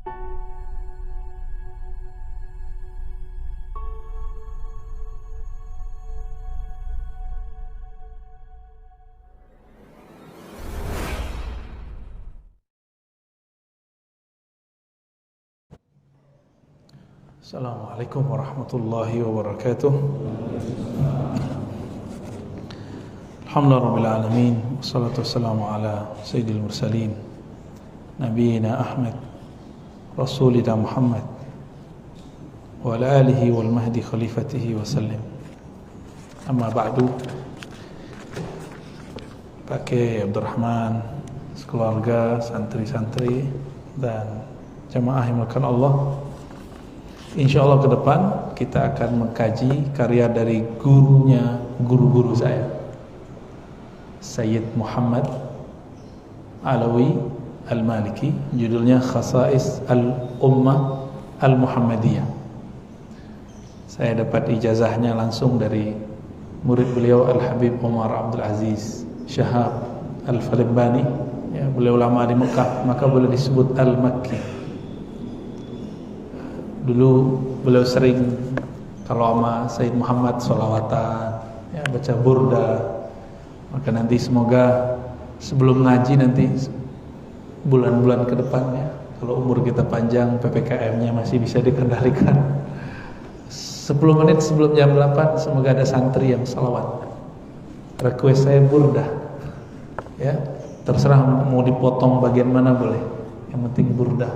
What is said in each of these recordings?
Assalamualaikum warahmatullahi wabarakatuh. Alhamdulillah rabbil alamin, wassalatu wassalamu ala sayyidil mursalin nabiyina Ahmad rasulina Muhammad wa ala alihi wal mahdi khalifatihi wa sallim. Amma ba'du. Pak Kiai Abdurrahman, sekeluarga, santri-santri dan jamaah yang dimuliakan Allah, InsyaAllah ke depan kita akan mengkaji karya dari gurunya, guru-guru saya, Sayyid Muhammad Alawi Al-Maliki. Judulnya Khasa'is Al-Ummah Al-Muhammadiyah. Saya dapat ijazahnya langsung dari murid beliau Al-Habib Umar Abdul Aziz Shahab Al-Falimbani, ya, beliau lama di Mekah, maka boleh disebut Al-Makki. Dulu beliau sering kalau sama Sayyid Muhammad sholawatan, ya, baca burda. Maka nanti semoga sebelum ngaji nanti bulan-bulan ke depannya, kalau umur kita panjang, PPKM-nya masih bisa dikendalikan, 10 menit sebelum jam 8 semoga ada santri yang sholawat. Request saya burda, ya, terserah mau dipotong bagian mana boleh, yang penting burda.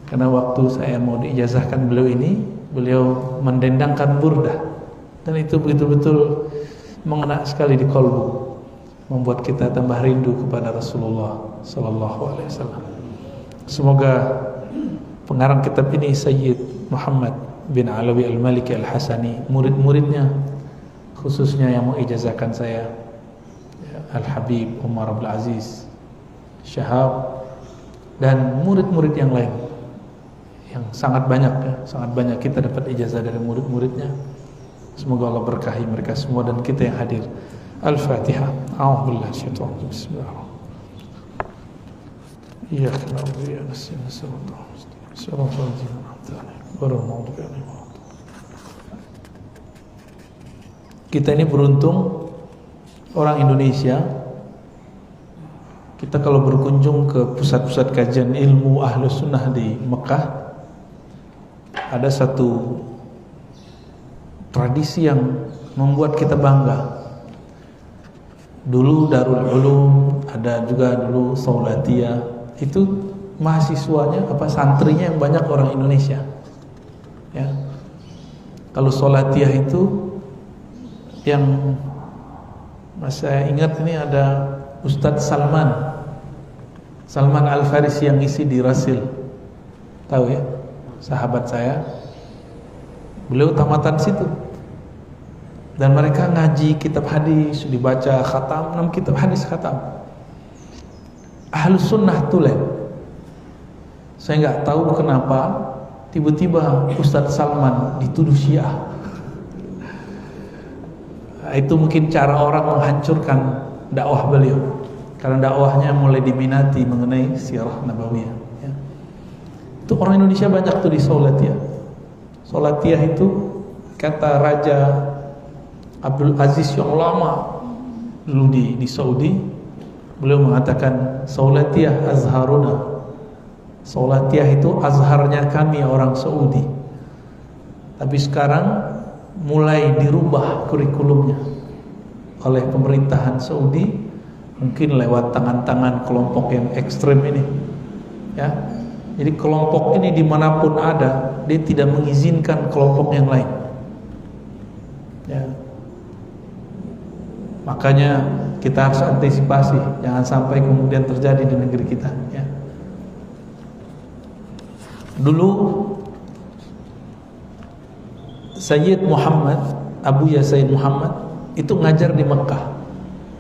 Karena waktu saya mau diijazahkan beliau ini, beliau mendendangkan burda, dan itu betul-betul mengena sekali di kolbu, membuat kita tambah rindu kepada Rasulullah Sallallahu Alaihi Wasallam. Semoga pengarang kitab ini Sayyid Muhammad bin Alawi Al-Maliki Al-Hasani, murid-muridnya khususnya yang mengijazahkan saya, Al-Habib Umar Abdul Aziz Shahab, dan murid-murid yang lain yang sangat banyak, ya, sangat banyak kita dapat ijazah dari murid-muridnya. Semoga Allah berkahi mereka semua dan kita yang hadir. Al-Fatihah. A'udzubillahi minasyaitonir rajim. Bismillahirrahmanirrahim. Iyyaka na'budu wa iyyaka nasta'in. Shiratal ladzina an'amta 'alaihim ghairil maghdubi 'alaihim waladdallin. Kita ini beruntung, orang Indonesia. Kita kalau berkunjung ke pusat-pusat kajian ilmu Ahlus Sunnah di Mekah, ada satu tradisi yang membuat kita bangga. Dulu Darul Ulum, ada juga dulu Saulatiyah. Itu mahasiswanya santrinya yang banyak orang Indonesia. Ya. Kalau Saulatiyah itu yang saya ingat ini ada Ustadz Salman Al-Farisi yang isi di Rasil. Tahu ya? Sahabat saya, beliau tamatan situ, dan mereka ngaji kitab hadis, dibaca khatam 6 kitab hadis khatam. Ahlus Sunnah tulen. Saya nggak tahu kenapa tiba-tiba Ustadz Salman dituduh Syiah. Itu mungkin cara orang menghancurkan dakwah beliau, karena dakwahnya mulai diminati mengenai sirah nabawiyah. Itu orang Indonesia banyak tuh di Saulatiyah. Saulatiyah itu kata Raja Abdul Aziz yang lama dulu di Saudi, beliau mengatakan Saulatiyah azharuna. Saulatiyah itu azharnya kami orang Saudi. Tapi sekarang mulai dirubah kurikulumnya oleh pemerintahan Saudi, mungkin lewat tangan-tangan kelompok yang ekstrem ini, ya. Jadi kelompok ini dimanapun ada, dia tidak mengizinkan kelompok yang lain, ya. Makanya kita harus antisipasi, jangan sampai kemudian terjadi di negeri kita, ya. Dulu Sayyid Muhammad, Abuya Sayyid Muhammad itu ngajar di Mekah,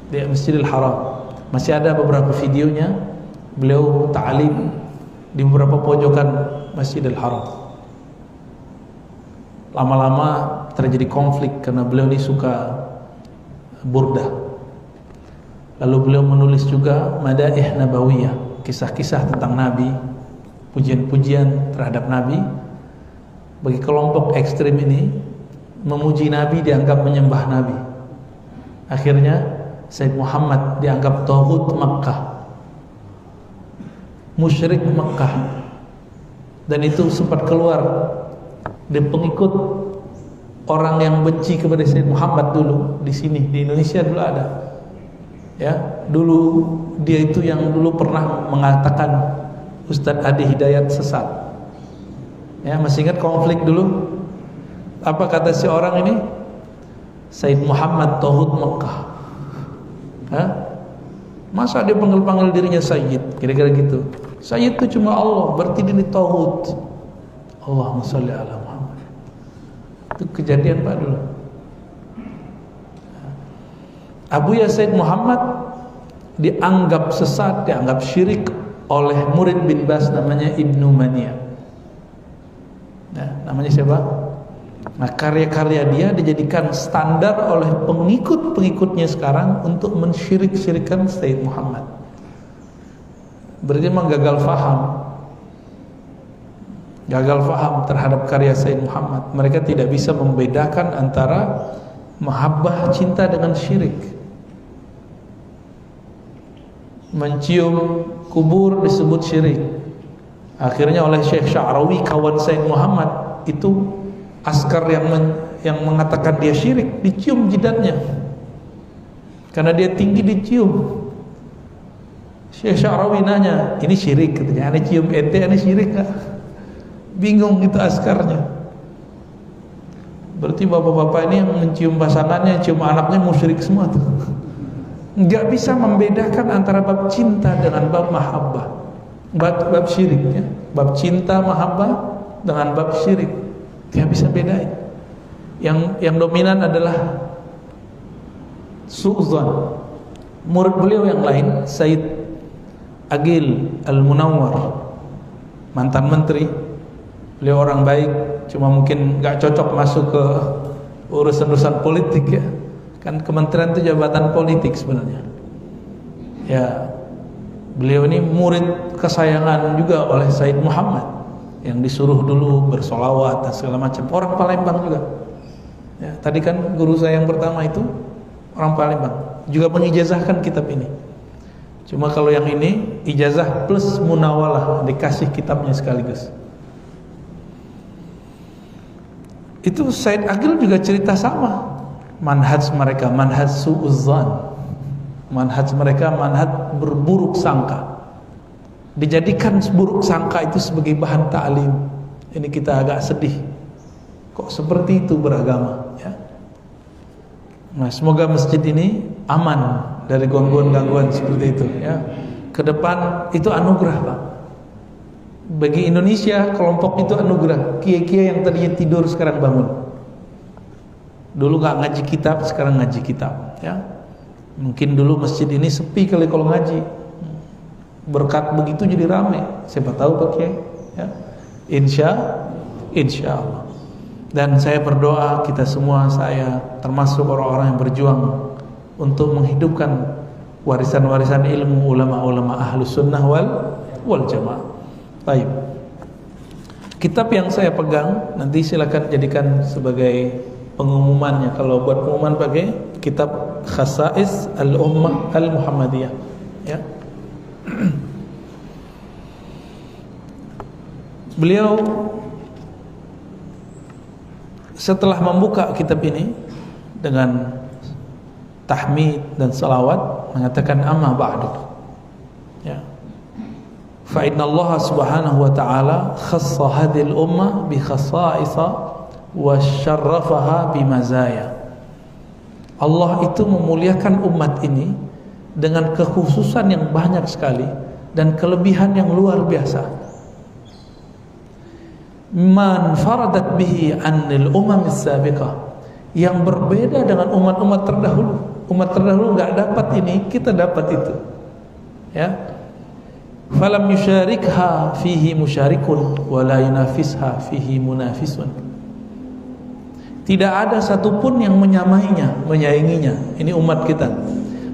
di Masjidil Haram. Masih ada beberapa videonya beliau ta'lim di beberapa pojokan Masjidil Haram. Lama-lama terjadi konflik karena beliau ini suka burda. Lalu beliau menulis juga Madaih Nabawiyah, kisah-kisah tentang Nabi, pujian-pujian terhadap Nabi. Bagi kelompok ekstrim ini, memuji Nabi dianggap menyembah Nabi. Akhirnya Said Muhammad dianggap taghut Makkah, musyrik Makkah, dan itu sempat keluar di pengikut orang yang benci kepada Said Muhammad dulu di sini di Indonesia dulu ada. Ya, dulu dia itu yang dulu pernah mengatakan Ustadz Adi Hidayat sesat. Ya, masih ingat konflik dulu? Apa kata si orang ini? Said Muhammad taghut Makkah. Hah? Masa dia panggil-panggil dirinya Sayyid? Kira-kira gitu. Sayyid itu cuma Allah, berarti dia taghut. Allahumma sholli ala Muhammad. Itu kejadian Pak dulu. Abu Ya Said Muhammad dianggap sesat, dianggap syirik oleh murid bin Bas namanya Ibnu Mania. Nah, namanya siapa? Nah, karya-karya dia dijadikan standar oleh pengikut-pengikutnya sekarang untuk mensyirik-syirikkan Said Muhammad. Berarti memang gagal faham terhadap karya Said Muhammad. Mereka tidak bisa membedakan antara mahabbah cinta dengan syirik. Mencium kubur disebut syirik. Akhirnya oleh Syekh Sya'rawi, kawan Said Muhammad, itu askar yang mengatakan dia syirik, dicium jidatnya karena dia tinggi, dicium. Syekh Sya'rawi nanya, ini syirik katanya, ane cium ente, ane syirik gak? Bingung itu askarnya. Berarti bapak-bapak ini yang mencium pasangannya, cium anaknya musyrik semua tuh. Nggak bisa membedakan antara bab cinta dengan bab mahabbah, bab syirik ya. Bab cinta mahabbah dengan bab syirik tidak bisa bedain. Yang dominan adalah su'zan. Murid beliau yang lain, Said Agil Al-Munawwar, mantan menteri. Beliau orang baik, cuma mungkin gak cocok masuk ke urusan-urusan politik ya. Kan kementerian itu jabatan politik sebenarnya. Ya, beliau ini murid kesayangan juga oleh Said Muhammad, yang disuruh dulu bersolawat dan segala macam. Orang Palembang juga. Ya, tadi kan guru saya yang pertama itu orang Palembang, juga mengijazahkan kitab ini. Cuma kalau yang ini ijazah plus munawalah, dikasih kitabnya sekaligus. Itu Said Agil juga cerita sama. Manhaj mereka manhaj su'uzzan. Manhaj mereka manhaj berburuk sangka. Dijadikan buruk sangka itu sebagai bahan ta'lim. Ini kita agak sedih. Kok seperti itu beragama ya? Nah, semoga masjid ini aman dari gangguan-gangguan seperti itu ya. Ke depan itu anugerah Pak. Bagi Indonesia kelompok itu anugerah. Kiai-kiai yang tadinya tidur sekarang bangun. Dulu gak ngaji kitab, sekarang ngaji kitab ya. Mungkin dulu masjid ini sepi kali kalau ngaji. Berkat begitu jadi ramai. Siapa tahu Pak Kiai ya. Insya Allah. Dan saya berdoa kita semua, saya termasuk orang-orang yang berjuang untuk menghidupkan warisan-warisan ilmu ulama-ulama ahlus sunnah wal jamaah. Baik. Kitab yang saya pegang nanti silakan jadikan sebagai pengumumannya. Kalau buat pengumuman pakai kitab Khasa'is Al-Ummah Al-Muhammadiyah ya. Beliau setelah membuka kitab ini dengan tahmid dan salawat mengatakan amma ba'du ya. Fa inna Allah subhanahu wa ta'ala khassa hadhihi al-ummah bi khasa'isa wa syarrafaha bi mazaya. Allah itu memuliakan umat ini dengan kekhususan yang banyak sekali dan kelebihan yang luar biasa. Man faradat bihi anil umamis sabiqah, yang berbeda dengan umat-umat terdahulu. Umat terdahulu enggak dapat ini, kita dapat itu ya. Falam yusyarikha fihi musyarikun wa la yunafisha fihi munafisun. Tidak ada satupun yang menyamainya, menyainginya. Ini umat kita.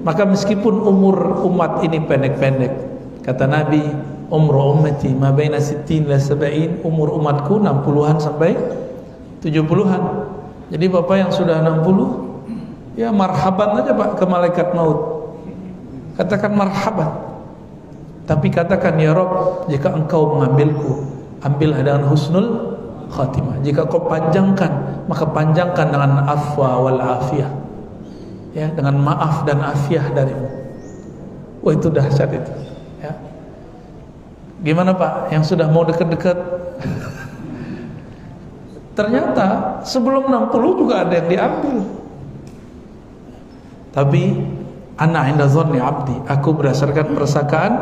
Maka meskipun umur umat ini pendek-pendek, kata Nabi, umru ummati ma baina 60 ila 70, umur umatku 60-an sampai 70-an. Jadi Bapak yang sudah 60, ya marhaban aja Pak ke malaikat maut. Katakan marhaban. Tapi katakan, ya Rabb, jika engkau mengambilku, ambillah dengan husnul khatimah. Jika kau panjangkan, maka panjangkan dengan afwa wal afiyah. Ya, dengan maaf dan afiyah darimu. Wah, itu dahsyat itu, ya. Gimana Pak yang sudah mau dekat-dekat? Ternyata sebelum 60 juga ada yang diambil. Tapi ana inda dhanni abdi, aku berdasarkan persakaan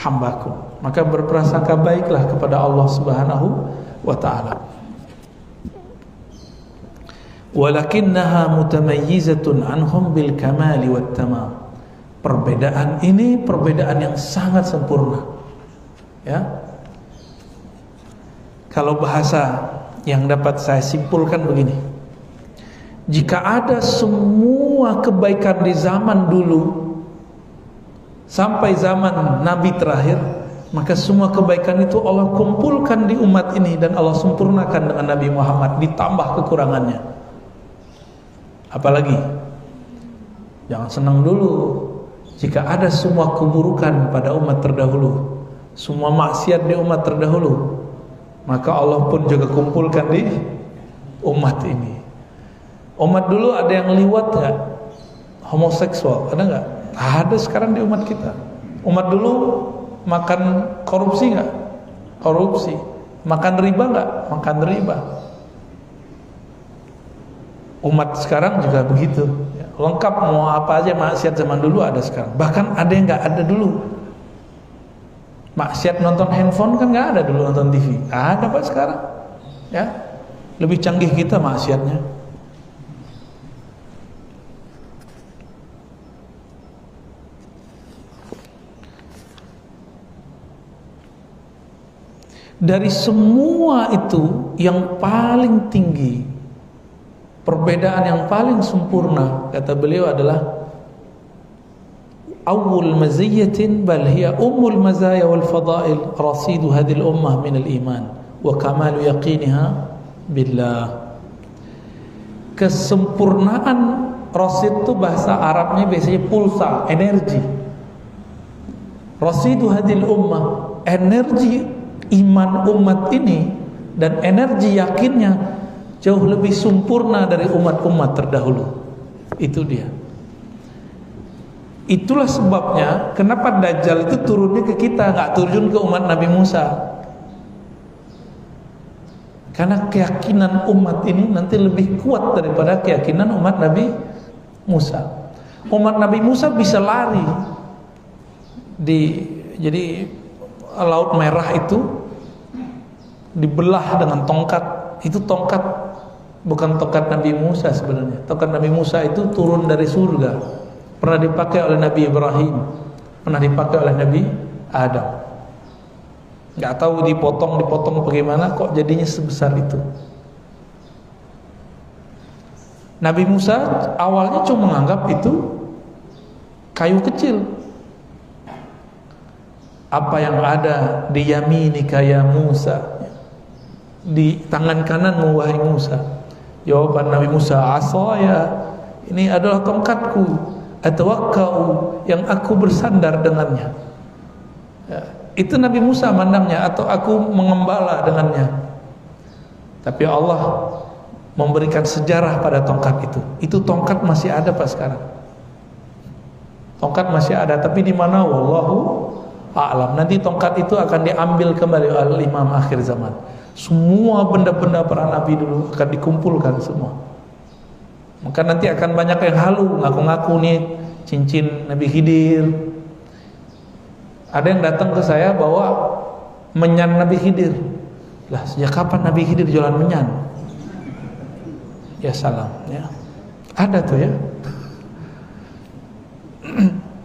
hambaku. Maka berprasangka baiklah kepada Allah Subhanahu wa taala. Walakinnaha mutamayyizatun anhum bil kamali wat tamam. Perbedaan ini perbedaan yang sangat sempurna. Ya. Kalau bahasa yang dapat saya simpulkan begini. Jika ada semua kebaikan di zaman dulu sampai zaman Nabi terakhir, maka semua kebaikan itu Allah kumpulkan di umat ini dan Allah sempurnakan dengan Nabi Muhammad, ditambah kekurangannya. Apalagi jangan senang dulu jika ada semua keburukan pada umat terdahulu, semua maksiat di umat terdahulu, maka Allah pun juga kumpulkan di umat ini. Umat dulu ada yang liwat nggak? Homoseksual ada nggak? Ada sekarang di umat kita. Umat dulu makan korupsi nggak? Korupsi. Makan riba nggak? Makan riba. Umat sekarang juga begitu, ya, lengkap, mau apa aja maksiat zaman dulu ada sekarang. Bahkan ada yang nggak ada dulu. Maksiat nonton handphone kan nggak ada dulu, nonton TV. Ada Pak sekarang, ya. Lebih canggih kita maksiatnya. Dari semua itu yang paling tinggi, perbedaan yang paling sempurna, kata beliau, adalah awwal maziyyatin bal hiya ummul mazaya wal fadail rasidu hadhil ummah min al iman wa kamalu yaqiniha billah. Kesempurnaan rasid itu bahasa Arabnya biasanya pulsa, energi. Rasidu hadhil ummah, energi iman umat ini dan energi yakinnya jauh lebih sempurna dari umat-umat terdahulu. Itu dia. Itulah sebabnya kenapa Dajjal itu turunnya ke kita, nggak turun ke umat Nabi Musa. Karena keyakinan umat ini nanti lebih kuat daripada keyakinan umat Nabi Musa. Umat Nabi Musa bisa lari jadi Laut Merah itu dibelah dengan tongkat. Itu tongkat, bukan tongkat Nabi Musa sebenarnya. Tongkat Nabi Musa itu turun dari surga, pernah dipakai oleh Nabi Ibrahim, pernah dipakai oleh Nabi Adam. Nggak tahu dipotong bagaimana kok jadinya sebesar itu. Nabi Musa awalnya cuma menganggap itu kayu kecil. Apa yang ada di yaminika ya Musa, di tangan kananmu wahai Musa. Jawaban Nabi Musa, asaya, ini adalah tongkatku, atawakkau, yang aku bersandar dengannya. Ya, itu Nabi Musa mandangnya, atau aku mengembala dengannya. Tapi Allah memberikan sejarah pada tongkat itu. Itu tongkat masih ada Pak sekarang. Tongkat masih ada, tapi di mana? Wallahu a'lam. Nanti tongkat itu akan diambil kembali oleh Imam akhir zaman. Semua benda-benda para nabi dulu akan dikumpulkan semua. Maka nanti akan banyak yang halu, ngaku-ngaku nih cincin Nabi Khidir. Ada yang datang ke saya bawa menyan Nabi Khidir. Lah, sejak kapan Nabi Khidir jualan menyan? Ya salam, ya. Ada tuh ya.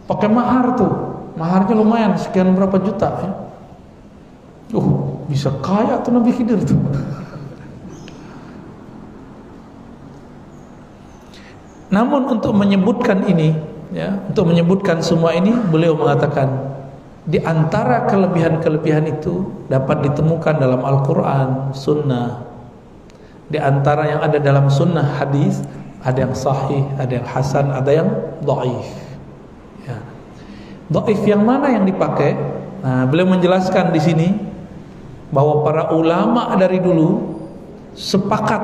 Pakai mahar tuh. Maharnya lumayan, sekian berapa juta ya. Bisa kaya tuh Nabi Khidir tuh. Namun untuk menyebutkan ini, ya, untuk menyebutkan semua ini, beliau mengatakan, Di antara kelebihan-kelebihan itu dapat ditemukan dalam Al-Quran, Sunnah. Di antara yang ada dalam Sunnah hadis, ada yang sahih, ada yang hasan, ada yang dhaif. Ya. Dhaif yang mana yang dipakai? Nah, beliau menjelaskan di sini bahwa para ulama dari dulu sepakat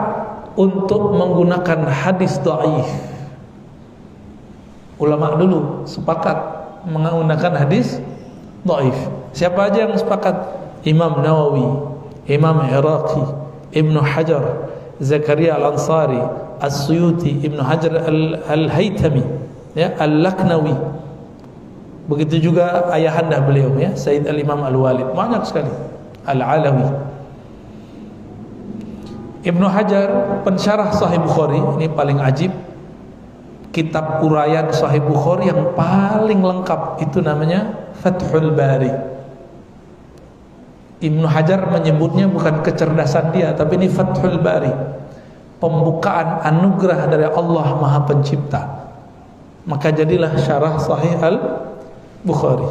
untuk menggunakan hadis dhaif. Ulama dulu sepakat menggunakan hadis dhaif. Siapa aja yang sepakat? Imam Nawawi, Imam Iraqi, Ibnu Hajar, Zakaria Al-Ansari, As-Suyuti, Ibnu Hajar Al-Haytami, ya, Al-Laknawi. Begitu juga ayahanda beliau, ya, Sayyid Al-Imam Al-Walid. Banyak sekali. Al-Alawi. Ibnu Hajar, pensyarah Sahih Bukhari, ini paling ajib. Kitab uraian Sahih Bukhari yang paling lengkap itu namanya Fathul Bari. Ibnu Hajar menyebutnya bukan kecerdasan dia, tapi ini Fathul Bari, pembukaan anugerah dari Allah Maha Pencipta. Maka jadilah syarah Sahih Al-Bukhari.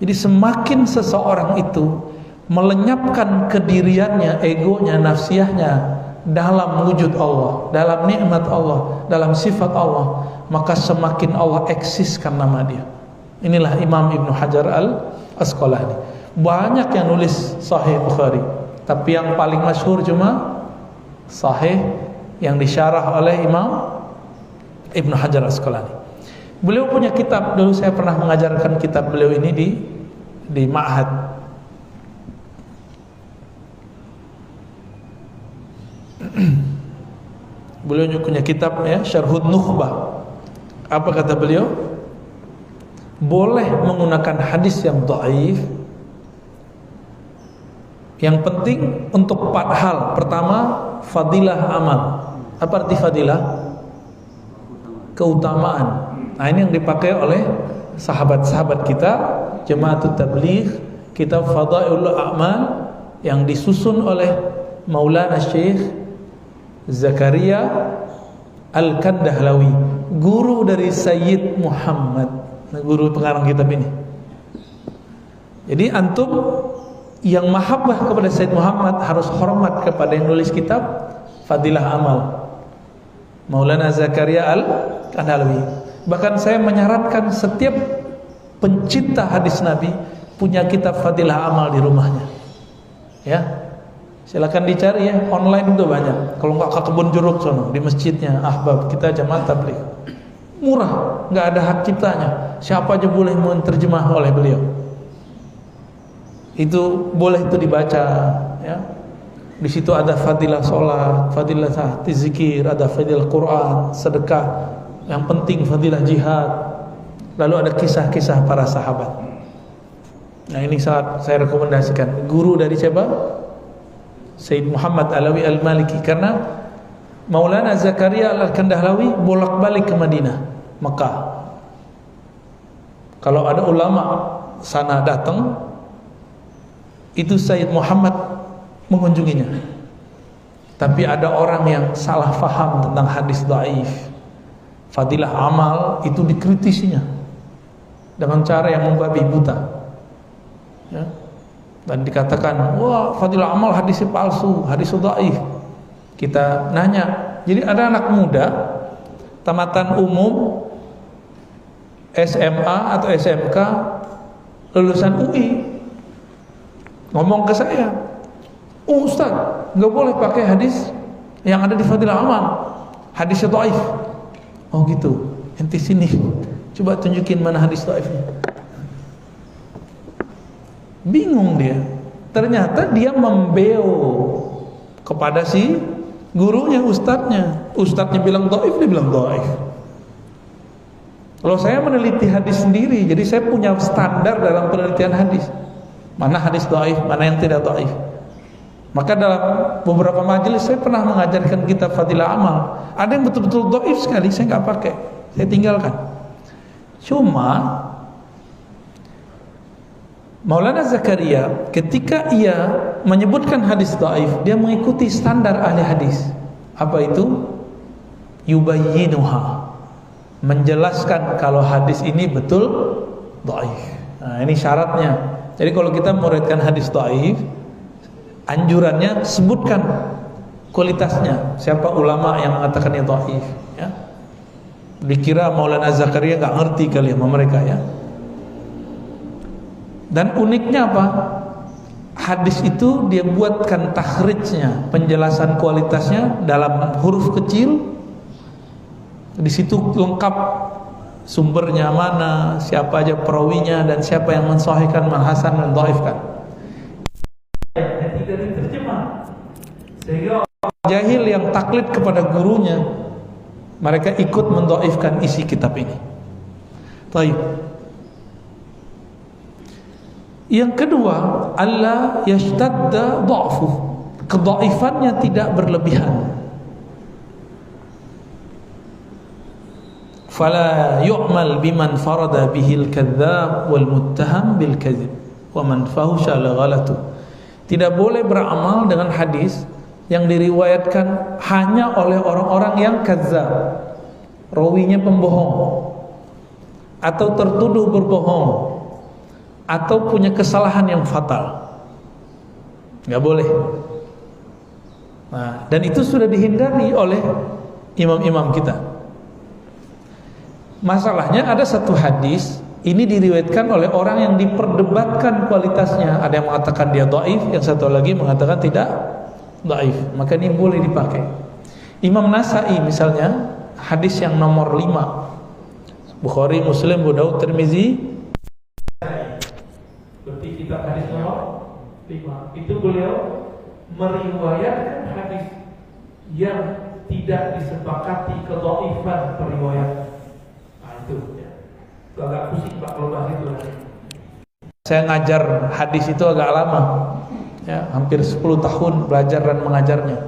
Jadi semakin seseorang itu melenyapkan kediriannya, egonya, nafsiyahnya dalam wujud Allah, dalam nikmat Allah, dalam sifat Allah, maka semakin Allah eksiskan nama dia. Inilah Imam Ibnu Hajar Al-Asqalani. Banyak yang nulis Sahih Bukhari, tapi yang paling masyhur cuma Sahih yang disyarah oleh Imam Ibnu Hajar Al-Asqalani. Beliau punya kitab, dulu saya pernah mengajarkan kitab beliau ini di ma'had. Beliau punya kitab, ya, Syarhun Nukhbah. Apa kata beliau? Boleh menggunakan hadis yang dhaif. Yang penting untuk 4 hal. Pertama, fadilah amal. Apa arti fadilah? Keutamaan. Nah, ini yang dipakai oleh sahabat-sahabat kita, Jama'atut Tabligh, kitab Fadailul A'mal yang disusun oleh Maulana Syekh Zakaria Al-Kandahlawi, guru dari Sayyid Muhammad, guru pengarang kitab ini. Jadi antum yang mahabbah kepada Sayyid Muhammad harus hormat kepada yang nulis kitab Fadilah Amal, Maulana Zakaria Al-Kandahlawi. Bahkan saya menyarankan setiap pencinta hadis Nabi punya kitab Fadilah Amal di rumahnya. Ya, silakan dicari, ya, online itu banyak. Kalau nggak ke Kebun Jeruk sono, di masjidnya Ahbab kita Jamaah Tabligh, murah, nggak ada hak ciptanya. Siapa aja boleh menerjemah oleh beliau. Itu boleh itu dibaca, ya. Di situ ada fadilah sholat, fadilah zikir, ada fadilah Quran, sedekah. Yang penting fadilah jihad. Lalu ada kisah-kisah para sahabat. Nah, ini sangat saya rekomendasikan. Guru dari siapa? Sayyid Muhammad Alawi Al-Maliki. Karena Maulana Zakaria Al-Kandahlawi bolak-balik ke Madinah, Mekah. Kalau ada ulama sana datang, itu Sayyid Muhammad mengunjunginya. Tapi ada orang yang salah faham tentang hadis dhaif. Fadilah amal itu dikritisinya dengan cara yang membabi buta, ya. Dan dikatakan, wah, fadilah amal hadisnya palsu, hadis dhaif. Kita nanya, jadi ada anak muda tamatan umum SMA atau SMK lulusan UI ngomong ke saya, "Oh Ustaz, nggak boleh pakai hadis yang ada di fadilah amal, hadisnya dhaif." Oh gitu, enti sini, coba tunjukin mana hadis dhaifnya. Bingung dia. Ternyata dia membeo kepada si gurunya, ustadznya. Ustadznya bilang dhaif, dia bilang dhaif. Kalau saya meneliti hadis sendiri, jadi saya punya standar dalam penelitian hadis. Mana hadis dhaif, mana yang tidak dhaif. Maka dalam beberapa majelis saya pernah mengajarkan kitab Fadilah Amal. Ada yang betul-betul dhaif sekali, saya nggak pakai, saya tinggalkan. Cuma Maulana Zakaria ketika ia menyebutkan hadis dhaif, dia mengikuti standar ahli hadis. Apa itu? Yubayyinuha, menjelaskan kalau hadis ini betul dhaif. Nah, ini syaratnya. Jadi kalau kita meriwayatkan hadis dhaif, anjurannya sebutkan kualitasnya. Siapa ulama yang mengatakannya dhaif, ya. Dikira Maulana Zakaria nggak ngerti kali sama mereka, ya. Dan uniknya apa? Hadis itu dia buatkan takhrijnya, penjelasan kualitasnya dalam huruf kecil. Di situ lengkap sumbernya mana, siapa aja perawinya, dan siapa yang mensahihkan, manhasan, dan dhaifkan. Tidak diterjemah. Sehingga orang jahil yang taklid kepada gurunya, mereka ikut mendhaifkan isi kitab ini. Baik. Yang kedua, alla yashtadda dha'fu. Kedhaifannya tidak berlebihan. Fala yu'mal biman farada bihil kadzdzab wal muttaham bil kadzib wa man fahusha la ghalatu. Tidak boleh beramal dengan hadis yang diriwayatkan hanya oleh orang-orang yang kadzdzab, rawinya pembohong, atau tertuduh berbohong, atau punya kesalahan yang fatal. Nggak boleh. Nah, dan itu sudah dihindari oleh imam-imam kita. Masalahnya ada satu hadis ini diriwayatkan oleh orang yang diperdebatkan kualitasnya. Ada yang mengatakan dia dhaif, yang satu lagi mengatakan tidak dhaif. Maka ini boleh dipakai. Imam Nasa'i misalnya, hadis yang nomor 5, Bukhari, Muslim, Abu Daud, Tirmizi, berarti kitab hadis nomor 5. Itu beliau meriwayatkan hadis yang tidak disepakati kedhaifan periwayat. Itu agak pusing Pak kalau bahas itu. Saya ngajar hadis itu agak lama, ya, hampir 10 tahun belajar dan mengajarnya.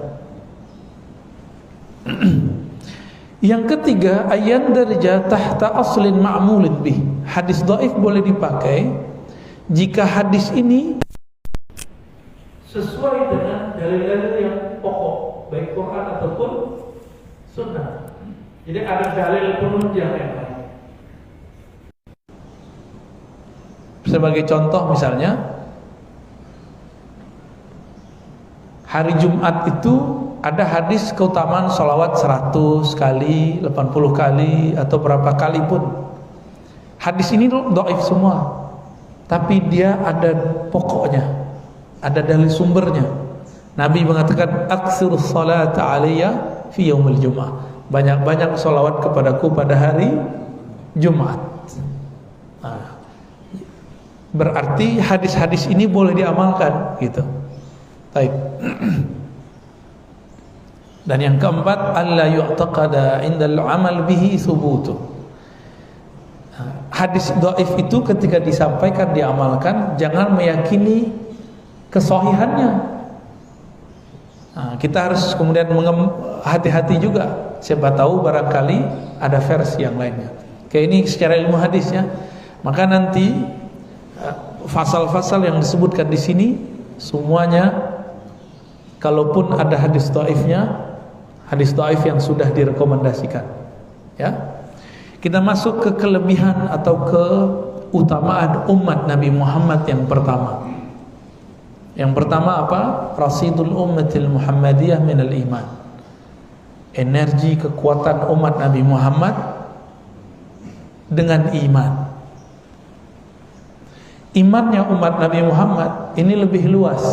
Yang ketiga, ayan darja tahta aslin ma'mulin bih. Hadis dhaif boleh dipakai jika hadis ini sesuai dengan dalil-dalil yang pokok, baik Quran ataupun Sunnah. Jadi ada dalil penunjang yang lain. Sebagai contoh misalnya, hari Jumat itu ada hadis keutamaan sholawat 100 kali, 80 kali, atau berapa kali pun. Hadis ini dhaif semua, tapi dia ada pokoknya, ada dalil sumbernya. Nabi mengatakan, aksirus salata alaiya fi yaumil jum'ah. Banyak-banyak sholawat kepadaku pada hari Jumat. Nah, berarti hadis-hadis ini boleh diamalkan, gitu. Baik. Dan yang keempat, alla yu'taqada indal amal bihi thubutu. Hadis dhaif itu ketika disampaikan, diamalkan, jangan meyakini kesahihannya. Nah, kita harus kemudian hati-hati juga. Siapa tahu barangkali ada versi yang lainnya. Kayak ini secara ilmu hadis, ya. Maka nanti fasal-fasal yang disebutkan di sini semuanya, kalaupun ada hadis dhaifnya, hadis dhaif yang sudah direkomendasikan, ya. Kita masuk ke kelebihan atau keutamaan umat Nabi Muhammad yang pertama. Yang pertama apa? Rasidul ummatil Muhammadiyah minal iman. Energi kekuatan umat Nabi Muhammad dengan iman. Imannya umat Nabi Muhammad ini lebih luas,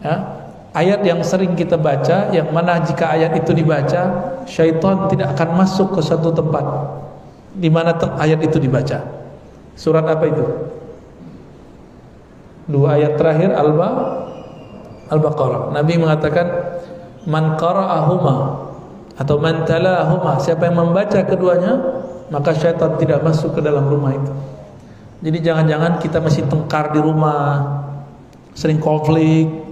ya. Ayat yang sering kita baca, yang mana jika ayat itu dibaca, syaitan tidak akan masuk ke satu tempat di mana ayat itu dibaca. Surat apa itu? 2 ayat terakhir Al-Baqarah. Nabi mengatakan, man qara'ahuma atau man talahuma, siapa yang membaca keduanya, maka syaitan tidak masuk ke dalam rumah itu. Jadi jangan-jangan kita masih tengkar di rumah, sering konflik.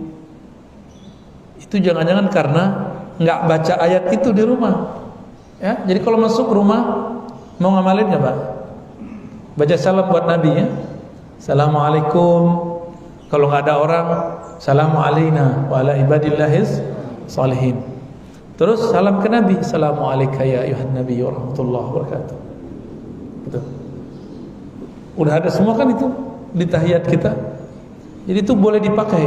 Itu jangan-jangan karena nggak baca ayat itu di rumah, ya. Jadi kalau masuk rumah mau ngamalin nggak, Pak? Baca salam buat Nabi, ya. Assalamualaikum. Kalau nggak ada orang, Assalamu alaina wa ala ibadillahis salihin. Terus salam ke Nabi, Assalamu alaika ya ayuhan nabi wa rahmatullahi wa barakatuh. Betul. Udah ada semua kan itu di tahiyat kita. Jadi itu boleh dipakai.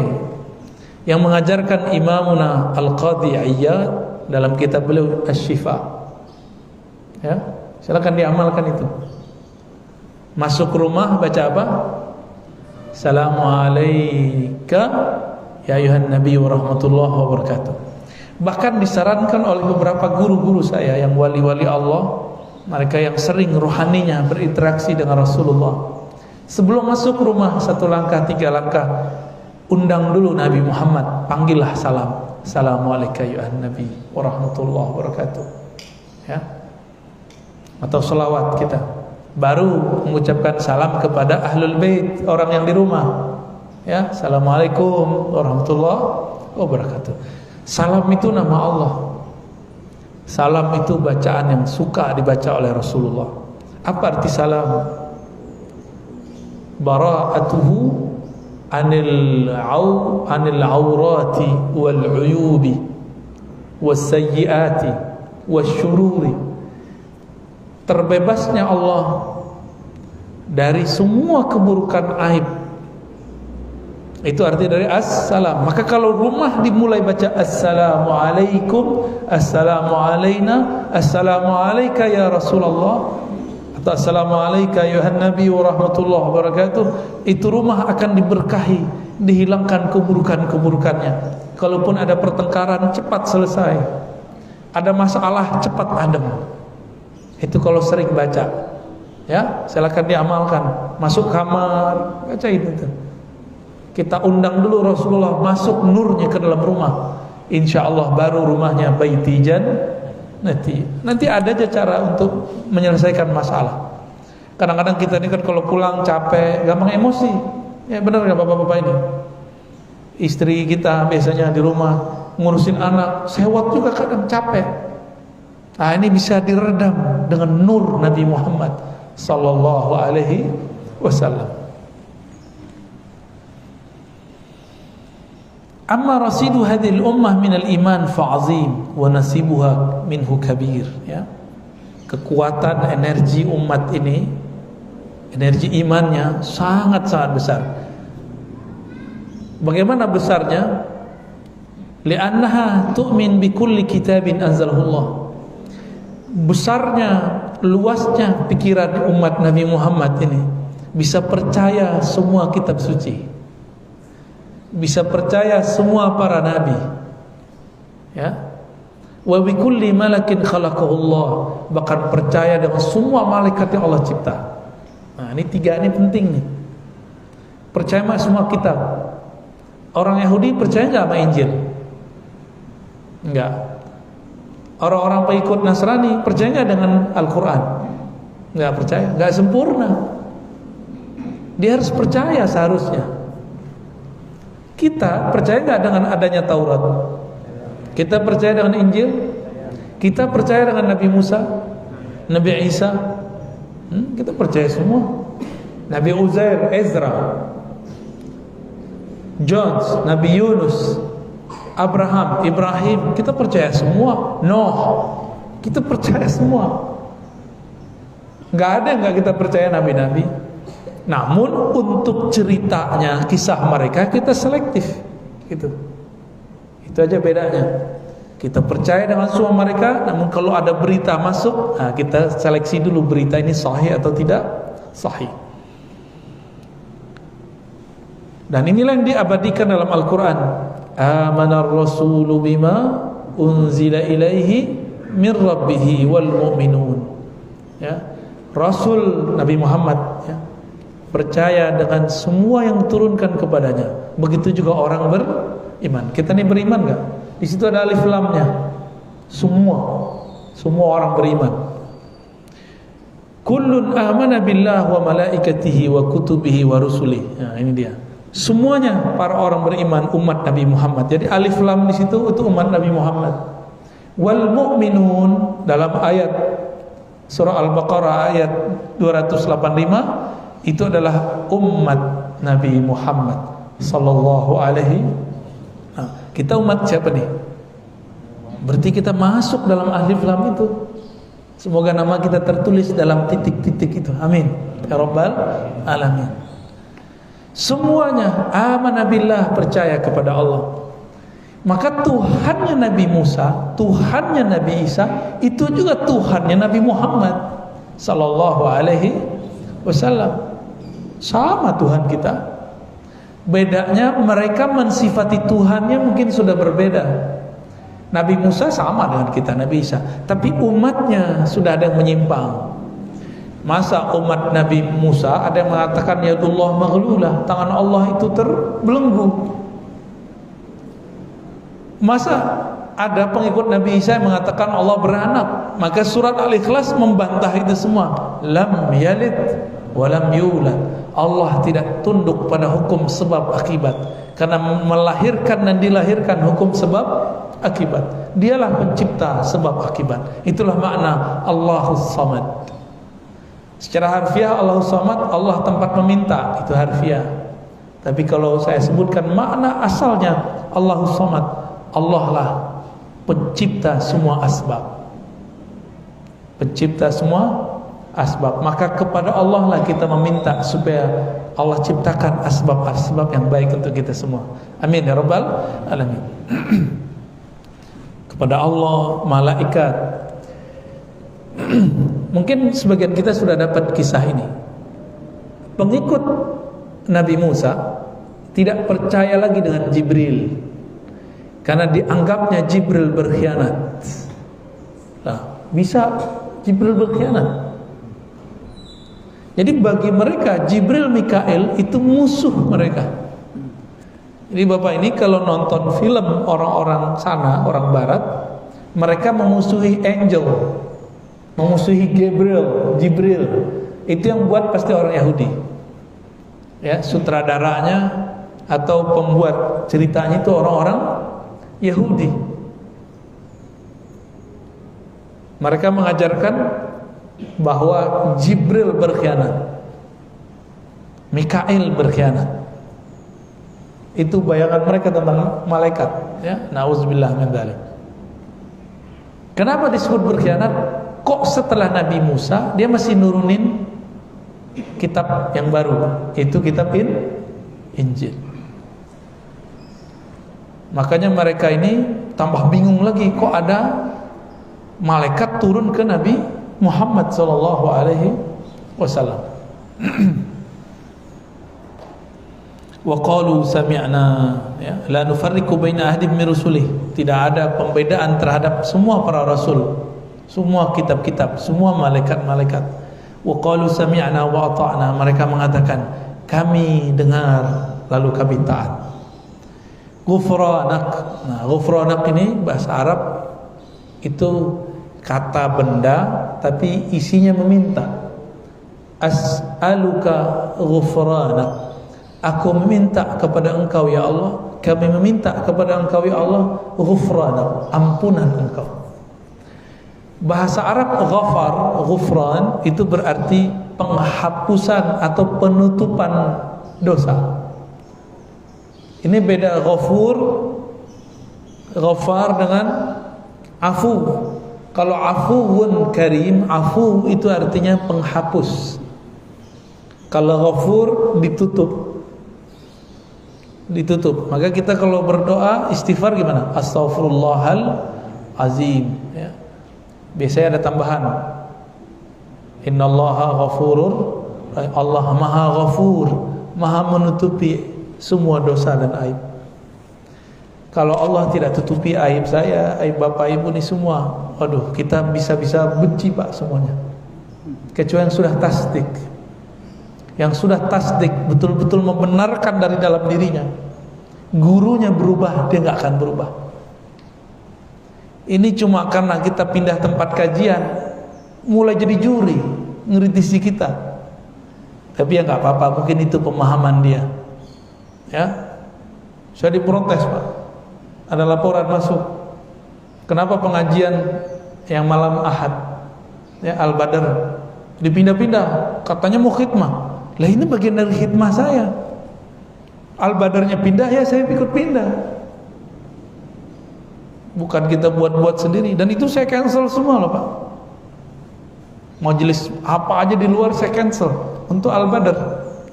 Yang mengajarkan Imamuna Al-Qadhi Iyad dalam kitab beliau Asy-Syifa. Ya, silakan diamalkan itu. Masuk rumah baca apa? Assalamu alayka ya ayuhan nabi wa rahmatullahi wa barakatuh. Bahkan disarankan oleh beberapa guru-guru saya yang wali-wali Allah, mereka yang sering rohaninya berinteraksi dengan Rasulullah, sebelum masuk rumah 1 langkah 3 langkah, undang dulu Nabi Muhammad, panggillah salam. Assalamualaikum ya Nabi wa rahmatullahi wa barakatuh. Ya. Atau selawat kita. Baru mengucapkan salam kepada ahlul bait, orang yang di rumah. Ya, assalamualaikum warahmatullahi wabarakatuh. Salam itu nama Allah. Salam itu bacaan yang suka dibaca oleh Rasulullah. Apa arti salam? Bara'atuhu anil aurati wal uyubi was sayyiati was syururi. Terbebasnya Allah dari semua keburukan aib. Itu arti dari assalam. Maka kalau rumah dimulai baca assalamualaikum, assalamu alaina, assalamu alaika ya Rasulullah, atau assalamu alaika ya Nabi wa rahmatullahi wa barakatuh, itu rumah akan diberkahi, dihilangkan keburukan-keburukannya. Kalaupun ada pertengkaran cepat selesai, ada masalah cepat adem. Itu kalau sering baca. Ya, silakan diamalkan. Masuk kamar baca itu tuh. Kita undang dulu Rasulullah masuk nurnya ke dalam rumah. InsyaAllah baru rumahnya baitijan. Nanti ada aja cara untuk menyelesaikan masalah. Kadang-kadang kita ini kan kalau pulang capek, gampang emosi. Ya benar nggak bapak-bapak ini? Istri kita biasanya di rumah ngurusin anak, sewot juga kadang capek. Nah ini bisa diredam dengan nur Nabi Muhammad sallallahu alaihi wasallam. Amma rasidu hadhil ummah minal iman fa'azim wa nasibuha minhu kabir. Ya. Kekuatan energi umat ini, energi imannya sangat-sangat besar. Bagaimana besarnya? Li'annaha tu'min bi kulli kitabin anzalahullah. Besarnya, luasnya pikiran umat Nabi Muhammad ini bisa percaya semua kitab suci, bisa percaya semua para nabi, ya. Wa bi kulli malakin khalaqahullah, bahkan percaya dengan semua malaikat yang Allah cipta. Nah, ini 3 ini penting nih. Percaya sama semua kitab. Orang Yahudi percaya enggak sama Injil? Enggak. Orang-orang pengikut Nasrani percaya enggak dengan Al-Qur'an? Enggak percaya, enggak sempurna. Dia harus percaya seharusnya. Kita percaya nggak dengan adanya Taurat? Kita percaya dengan Injil? Kita percaya dengan Nabi Musa, Nabi Isa? Kita percaya semua. Nabi Uzair, Ezra, Jones, Nabi Yunus, Abraham, Ibrahim, kita percaya semua. Nuh, kita percaya semua. Nggak ada yang nggak kita percaya nabi-nabi. Namun untuk ceritanya, kisah mereka kita selektif, gitu. Itu aja bedanya. Kita percaya dengan semua mereka, namun kalau ada berita masuk, nah kita seleksi dulu berita ini sahih atau tidak sahih. Dan inilah yang diabadikan dalam Al-Quran. Amanar rasulu bima unzila ilaihi min rabbihi wal mu'minun. Ya, Rasul Nabi Muhammad, ya, percaya dengan semua yang diturunkan kepadanya. Begitu juga orang beriman. Kita ini beriman enggak? Di situ ada alif lamnya. Semua orang beriman. Kullun amana billah wa malaikatihi wa kutubihi wa rusulih. Nah, ini dia. Semuanya para orang beriman umat Nabi Muhammad. Jadi alif lam di situ itu umat Nabi Muhammad. Wal mu'minun dalam ayat surah Al-Baqarah ayat 285 itu adalah umat Nabi Muhammad sallallahu alaihi. Nah, kita umat siapa nih? Berarti kita masuk dalam alif lam itu. Semoga nama kita tertulis dalam titik-titik itu. Amin ya rabbal alamin. Semuanya amana billah, percaya kepada Allah. Maka Tuhannya Nabi Musa, Tuhannya Nabi Isa, itu juga Tuhannya Nabi Muhammad sallallahu alaihi wasallam. Sama Tuhan kita. Bedanya mereka mensifati Tuhannya mungkin sudah berbeda. Nabi Musa sama dengan kita, Nabi Isa, tapi umatnya sudah ada yang menyimpang. Masa umat Nabi Musa ada yang mengatakan yadullah maghlulah, tangan Allah itu terbelenggu. Masa ada pengikut Nabi Isa yang mengatakan Allah beranak. Maka surat Al-Ikhlas membantah itu semua. Lam yalid walam yulad. Allah tidak tunduk pada hukum sebab akibat, karena melahirkan dan dilahirkan hukum sebab akibat. Dialah pencipta sebab akibat. Itulah makna Allahus Samad. Secara harfiah Allahus Samad, Allah tempat meminta, itu harfiah. Tapi kalau saya sebutkan makna asalnya Allahus Samad, Allah lah pencipta semua asbab. Pencipta semua asbab. Maka kepada Allah lah kita meminta supaya Allah ciptakan asbab-asbab yang baik untuk kita semua. Amin ya rabbal alamin. Kepada Allah, malaikat. Mungkin sebagian kita sudah dapat kisah ini. Pengikut Nabi Musa tidak percaya lagi dengan Jibril, karena dianggapnya Jibril berkhianat. Nah, bisa Jibril berkhianat. Jadi bagi mereka Jibril, Mikail itu musuh mereka. Jadi Bapak ini kalau nonton film orang-orang sana, orang barat, mereka memusuhi angel, memusuhi Jibril. Itu yang buat pasti orang Yahudi. Ya, sutradaranya atau pembuat ceritanya itu orang-orang Yahudi. Mereka mengajarkan bahwa Jibril berkhianat, Mikail berkhianat. Itu bayangan mereka tentang malaikat, ya. Nauzubillah min dzalik. Kenapa disebut berkhianat? Kok setelah Nabi Musa dia masih nurunin kitab yang baru, itu kitab Injil. Makanya mereka ini tambah bingung lagi, kok ada malaikat turun ke Nabi Muhammad sallallahu alaihi wasallam. Wa qalu sami'na, ya, la nufarriqu baina ahadin min rusulih. Tidak ada pembedaan terhadap semua para rasul, semua kitab-kitab, semua malaikat-malaikat. Wa qalu sami'na wa ata'na. Mereka mengatakan kami dengar lalu kami taat. Ghufranak. Nah, ghufranak ini bahasa Arab itu kata benda tapi isinya meminta. As'aluka ghufranak. Aku meminta kepada engkau ya Allah, kami meminta kepada engkau ya Allah ghufranak, ampunan engkau. Bahasa Arab ghafar, ghufran itu berarti penghapusan atau penutupan dosa. Ini beda ghafar dengan afu. Kalau afuwun karim, afu itu artinya penghapus. Kalau ghafur ditutup. Maka kita kalau berdoa istighfar gimana? Astaghfirullahal azim, ya. Biasanya ada tambahan. Innallaha ghafurur, Allah Maha Ghafur, Maha menutupi semua dosa dan aib. Kalau Allah tidak tutupi aib saya, aib bapak ibu ini semua, waduh, kita bisa-bisa benci Pak semuanya. Kecuali yang sudah tasdik. Yang sudah tasdik, betul-betul membenarkan dari dalam dirinya, gurunya berubah, dia nggak akan berubah. Ini cuma karena kita pindah tempat kajian, mulai jadi juri, ngeritisi kita. Tapi ya nggak apa-apa, mungkin itu pemahaman dia. Ya, saya diprotes Pak. Ada laporan masuk. Kenapa pengajian yang malam Ahad, ya Al-Badr, dipindah-pindah? Katanya mau khidmah. Lah ini bagian dari khidmah saya. Al-Badarnya pindah, ya saya ikut pindah. Bukan kita buat-buat sendiri. Dan itu saya cancel semua loh Pak. Majelis apa aja di luar saya cancel untuk Al-Badr.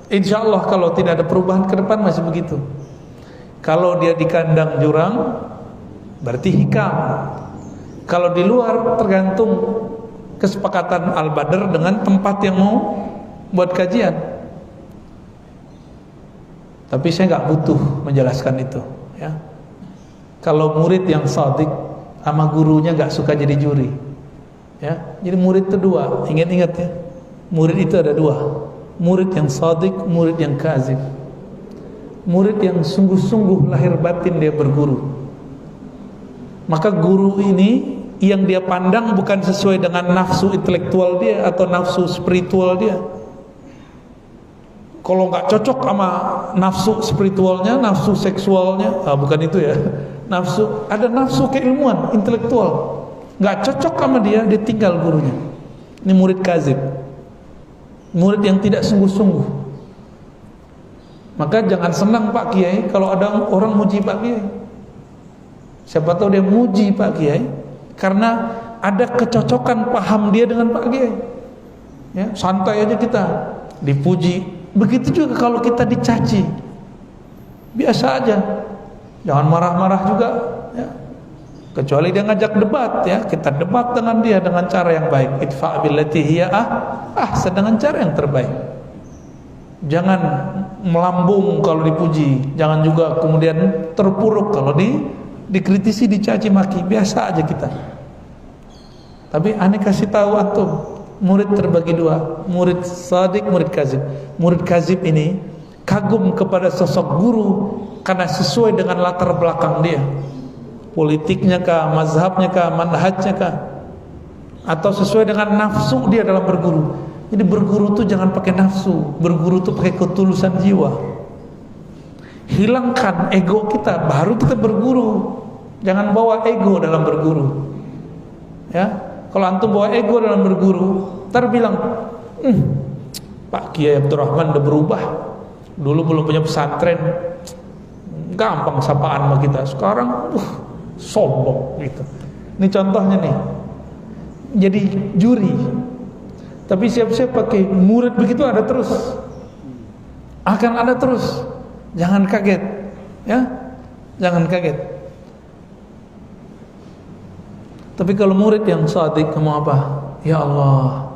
Insya Allah kalau tidak ada perubahan ke depan masih begitu. Kalau dia di kandang jurang berarti hikam. Kalau di luar tergantung kesepakatan Al-Badr dengan tempat yang mau buat kajian. Tapi saya nggak butuh menjelaskan itu, ya. Kalau murid yang shadiq sama gurunya nggak suka jadi juri, ya. Jadi murid itu dua, ingat-ingat ya. Murid itu ada dua, murid yang shadiq, murid yang kazib. Murid yang sungguh-sungguh lahir batin dia berguru, maka guru ini yang dia pandang bukan sesuai dengan nafsu intelektual dia atau nafsu spiritual dia. Kalau nggak cocok sama nafsu spiritualnya, nafsu seksualnya, bukan itu ya. Nafsu, ada nafsu keilmuan, intelektual, nggak cocok sama dia, ditinggal gurunya. Ini murid kazib, murid yang tidak sungguh-sungguh. Maka jangan senang Pak Kiai kalau ada orang muji Pak Kiai. Siapa tahu dia muji Pak Kiai karena ada kecocokan paham dia dengan Pak Kiai. Ya, santai aja kita dipuji. Begitu juga kalau kita dicaci, biasa aja, jangan marah-marah juga, ya. Kecuali dia ngajak debat, ya, kita debat dengan dia dengan cara yang baik. Idfa' billati hiya dengan cara yang terbaik. Jangan melambung kalau dipuji, jangan juga kemudian terpuruk kalau dikritisi, dicaci maki. Biasa aja kita. Tapi aneh kasih tahu antum, murid terbagi dua, murid shadiq, murid kazib. Murid kazib ini kagum kepada sosok guru karena sesuai dengan latar belakang dia, politiknya kah, mazhabnya kah, manhajnya kah, atau sesuai dengan nafsu dia dalam berguru. Jadi berguru tuh jangan pakai nafsu, berguru tuh pakai ketulusan jiwa. Hilangkan ego kita, baru kita berguru. Jangan bawa ego dalam berguru, ya. Kalau antum bawa ego dalam berguru, ntar bilang, Pak Kiai Abdurrahman udah berubah. Dulu belum punya pesantren, gampang sapaan sama kita. Sekarang, sombong gitu. Ini contohnya nih. Jadi juri. Tapi siap-siap pakai murid begitu ada terus. Akan ada terus. Jangan kaget, ya. Jangan kaget. Tapi kalau murid yang shadiq, kamu apa? Ya Allah,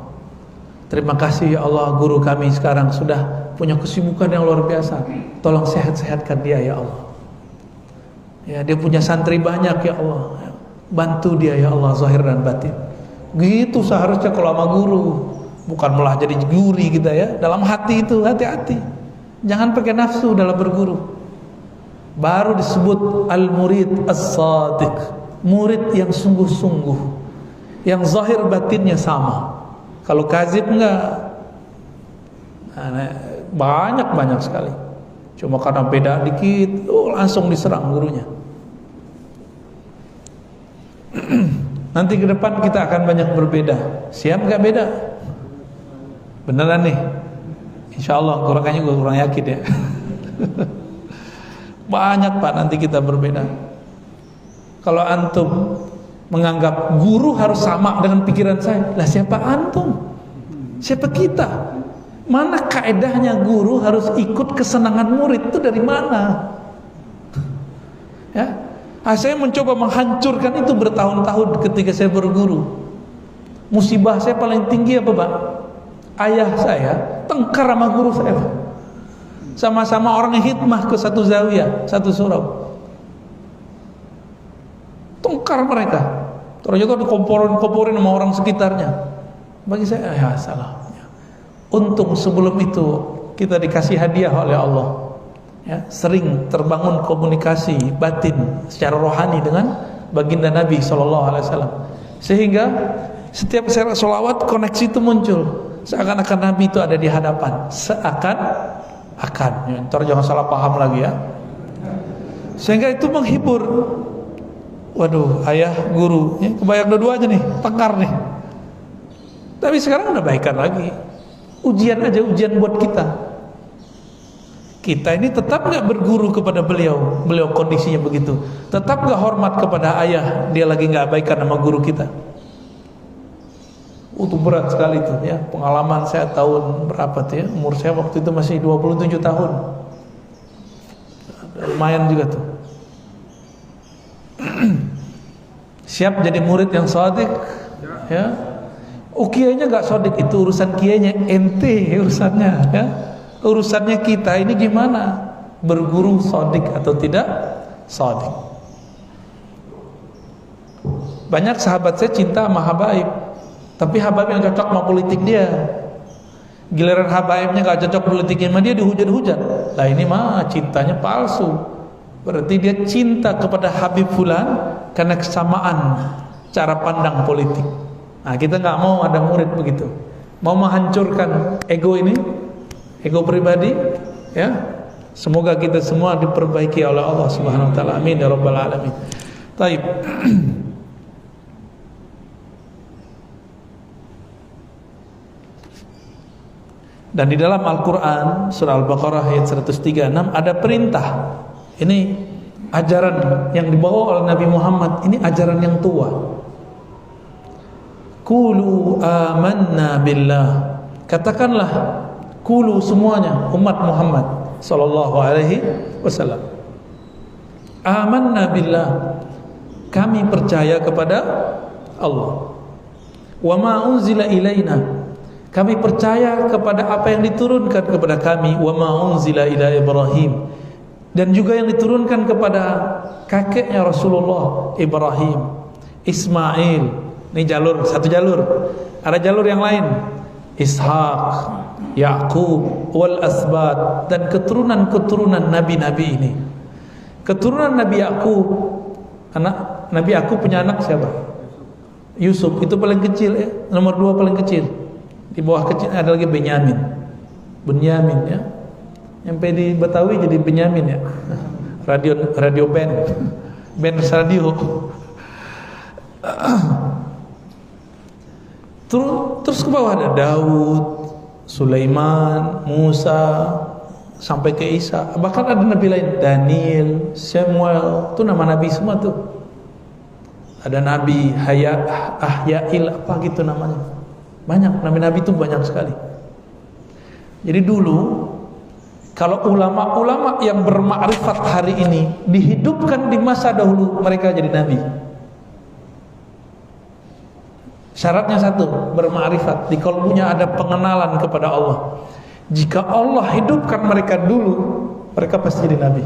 terima kasih ya Allah, guru kami sekarang sudah punya kesibukan yang luar biasa. Tolong sehat-sehatkan dia ya Allah. Ya, dia punya santri banyak ya Allah. Bantu dia ya Allah, zahir dan batin. Gitu seharusnya kalau sama guru. Bukan malah jadi juri kita ya. Dalam hati itu hati-hati. Jangan pakai nafsu dalam berguru. Baru disebut al-murid as-shadiq. Murid yang sungguh-sungguh, yang zahir batinnya sama. Kalau kazib enggak, banyak sekali. Cuma karena beda dikit, langsung diserang gurunya. Nanti ke depan kita akan banyak berbeda. Siap nggak beda? Beneran nih? Insya Allah, kurangnya gue kurang yakin ya. Banyak Pak nanti kita berbeda. Kalau antum menganggap guru harus sama dengan pikiran saya, lah siapa antum? Siapa kita? Mana kaedahnya guru harus ikut kesenangan murid? Itu dari mana? Ya, saya mencoba menghancurkan itu bertahun-tahun ketika saya berguru. Musibah saya paling tinggi apa Pak? Ayah saya tengkar sama guru saya. Sama-sama orang yang hikmah ke satu zawiyah, satu surau. Tengkar mereka. Ternyata dikomporin sama orang sekitarnya. Bagi saya, ya salah. Untung sebelum itu kita dikasih hadiah oleh Allah. Ya, sering terbangun komunikasi batin secara rohani dengan baginda Nabi SAW. Sehingga setiap saya sholawat koneksi itu muncul. Seakan-akan Nabi itu ada di hadapan. Seakan-akan. Ya, ntar jangan salah paham lagi ya. Sehingga itu menghibur. Waduh, ayah guru, ya, kebayang dua-duanya nih, tengkar nih. Tapi sekarang udah baikan lagi. Ujian aja, ujian buat kita. Kita ini tetap gak berguru kepada beliau. Beliau kondisinya begitu. Tetap gak hormat kepada ayah, dia lagi gak baikan sama guru kita. Itu berat sekali itu ya. Pengalaman saya tahun berapa tuh ya? Umur saya waktu itu masih 27 tahun. Lumayan juga tuh. Siap jadi murid yang shadiq ya. Kiainya gak shadiq, itu urusan kiainya, ente urusannya ya. Urusannya kita ini gimana? Berguru shadiq atau tidak shadiq. Banyak sahabat saya cinta sama habaib, tapi habaib yang cocok sama politik dia. Giliran habaibnya gak cocok politiknya sama dia, dihujat-hujat. Lah ini mah cintanya palsu. Berarti dia cinta kepada Habib Fulan karena kesamaan cara pandang politik. Nah kita gak mau ada murid begitu. Mau menghancurkan ego ini, ego pribadi ya. Semoga kita semua diperbaiki oleh Allah Subhanahu wa taala. Amin ya rabbal alamin. Baik. Dan di dalam Al-Quran surah Al-Baqarah ayat 136 ada perintah. Ini ajaran yang dibawa oleh Nabi Muhammad. Ini ajaran yang tua. Qulu amanna billah. Katakanlah, qulu semuanya umat Muhammad sallallahu alaihi wasallam. Amanna billah. Kami percaya kepada Allah. Wa ma unzila ilaina. Kami percaya kepada apa yang diturunkan kepada kami, wa ma unzila ila Ibrahim, dan juga yang diturunkan kepada kakeknya Rasulullah Ibrahim, Ismail. Ini jalur, satu jalur. Ada jalur yang lain, Ishaq, Yaqub, wal asbat, dan keturunan-keturunan nabi-nabi ini. Keturunan Nabi Yaqub, anak Nabi Yaqub punya anak siapa? Yusuf, itu paling kecil ya, nomor 2 paling kecil. Di bawah kecil ada lagi Benyamin ya. Sampai di Betawi jadi Benyamin ya. Radio band radio. Terus ke bawah ada Daud, Sulaiman, Musa, sampai ke Isa. Bahkan ada nabi lain, Daniel, Samuel, itu nama nabi semua tuh. Ada nabi Ahyail apa gitu namanya. Banyak, nabi-nabi itu banyak sekali. Jadi dulu kalau ulama-ulama yang bermakrifat hari ini dihidupkan di masa dahulu, mereka jadi nabi. Syaratnya satu, bermakrifat, di kalbunya ada pengenalan kepada Allah. Jika Allah hidupkan mereka dulu, mereka pasti jadi nabi.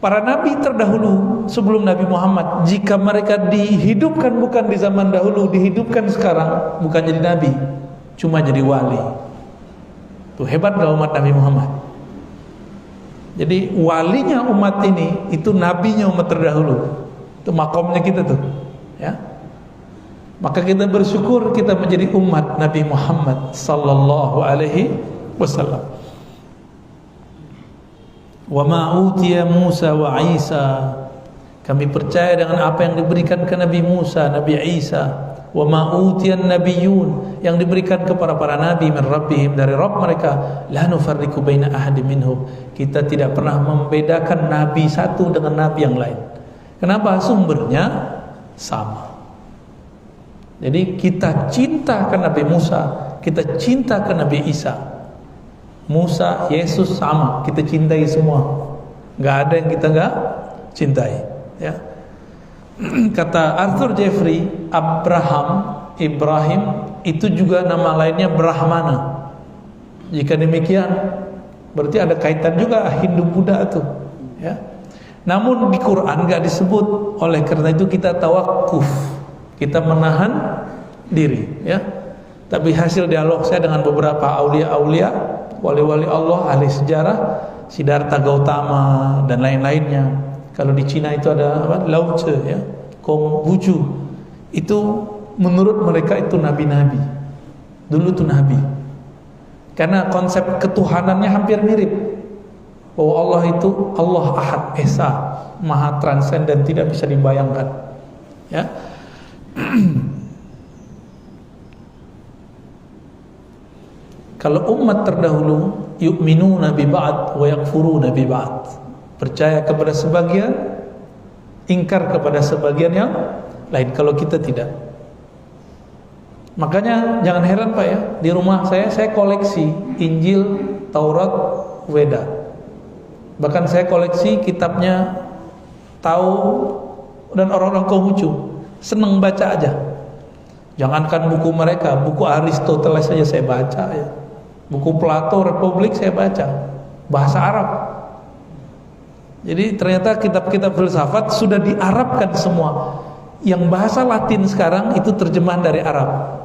Para nabi terdahulu sebelum Nabi Muhammad, jika mereka dihidupkan bukan di zaman dahulu, dihidupkan sekarang, bukan jadi nabi, cuma jadi wali. Tuh hebat gak umat Nabi Muhammad. Jadi walinya umat ini, itu nabinya umat terdahulu. Itu makomnya kita tuh ya. Maka kita bersyukur kita menjadi umat Nabi Muhammad sallallahu alaihi wasallam. Wa ma utiya Musa wa Isa. Kami percaya dengan apa yang diberikan ke Nabi Musa, Nabi Isa. Wa ma utiyan nabiyyun, yang diberikan kepada para nabi min rabbihim, dari Rabb mereka. La nufarriqu baina ahadin minhum. Kita tidak pernah membedakan nabi satu dengan nabi yang lain. Kenapa? Sumbernya sama. Jadi kita cinta ke Nabi Musa, kita cinta ke Nabi Isa. Musa, Yesus sama, kita cintai semua. Gak ada yang kita gak cintai ya. Kata Arthur Jeffrey, Ibrahim itu juga nama lainnya Brahmana. Jika demikian berarti ada kaitan juga Hindu Buddha itu ya. Namun di Quran gak disebut. Oleh karena itu kita tawakuf, kita menahan diri ya. Tapi hasil dialog saya dengan beberapa aulia-aulia, wali-wali Allah, ahli sejarah, Siddhartha Gautama dan lain-lainnya. Kalau di Cina itu ada apa? Lao Tse ya, Konghucu. Itu menurut mereka itu nabi-nabi. Dulu itu nabi. Karena konsep ketuhanannya hampir mirip. Bahwa Allah itu Allah Ahad Esa, Maha transenden, tidak bisa dibayangkan. Ya. Kalau umat terdahulu yu'minuna bi ba'd wa yakfuruna bi ba'd, percaya kepada sebagian, ingkar kepada sebagian yang lain. Kalau kita tidak. Makanya jangan heran Pak ya, di rumah saya koleksi Injil, Taurat, Weda. Bahkan saya koleksi kitabnya Tao dan orang-orang Konghucu. Seneng baca aja. Jangankan buku mereka, buku Aristoteles saja saya baca ya. Buku Plato, Republik saya baca. Bahasa Arab. Jadi ternyata kitab-kitab filsafat sudah diarabkan semua. Yang bahasa Latin sekarang itu terjemahan dari Arab.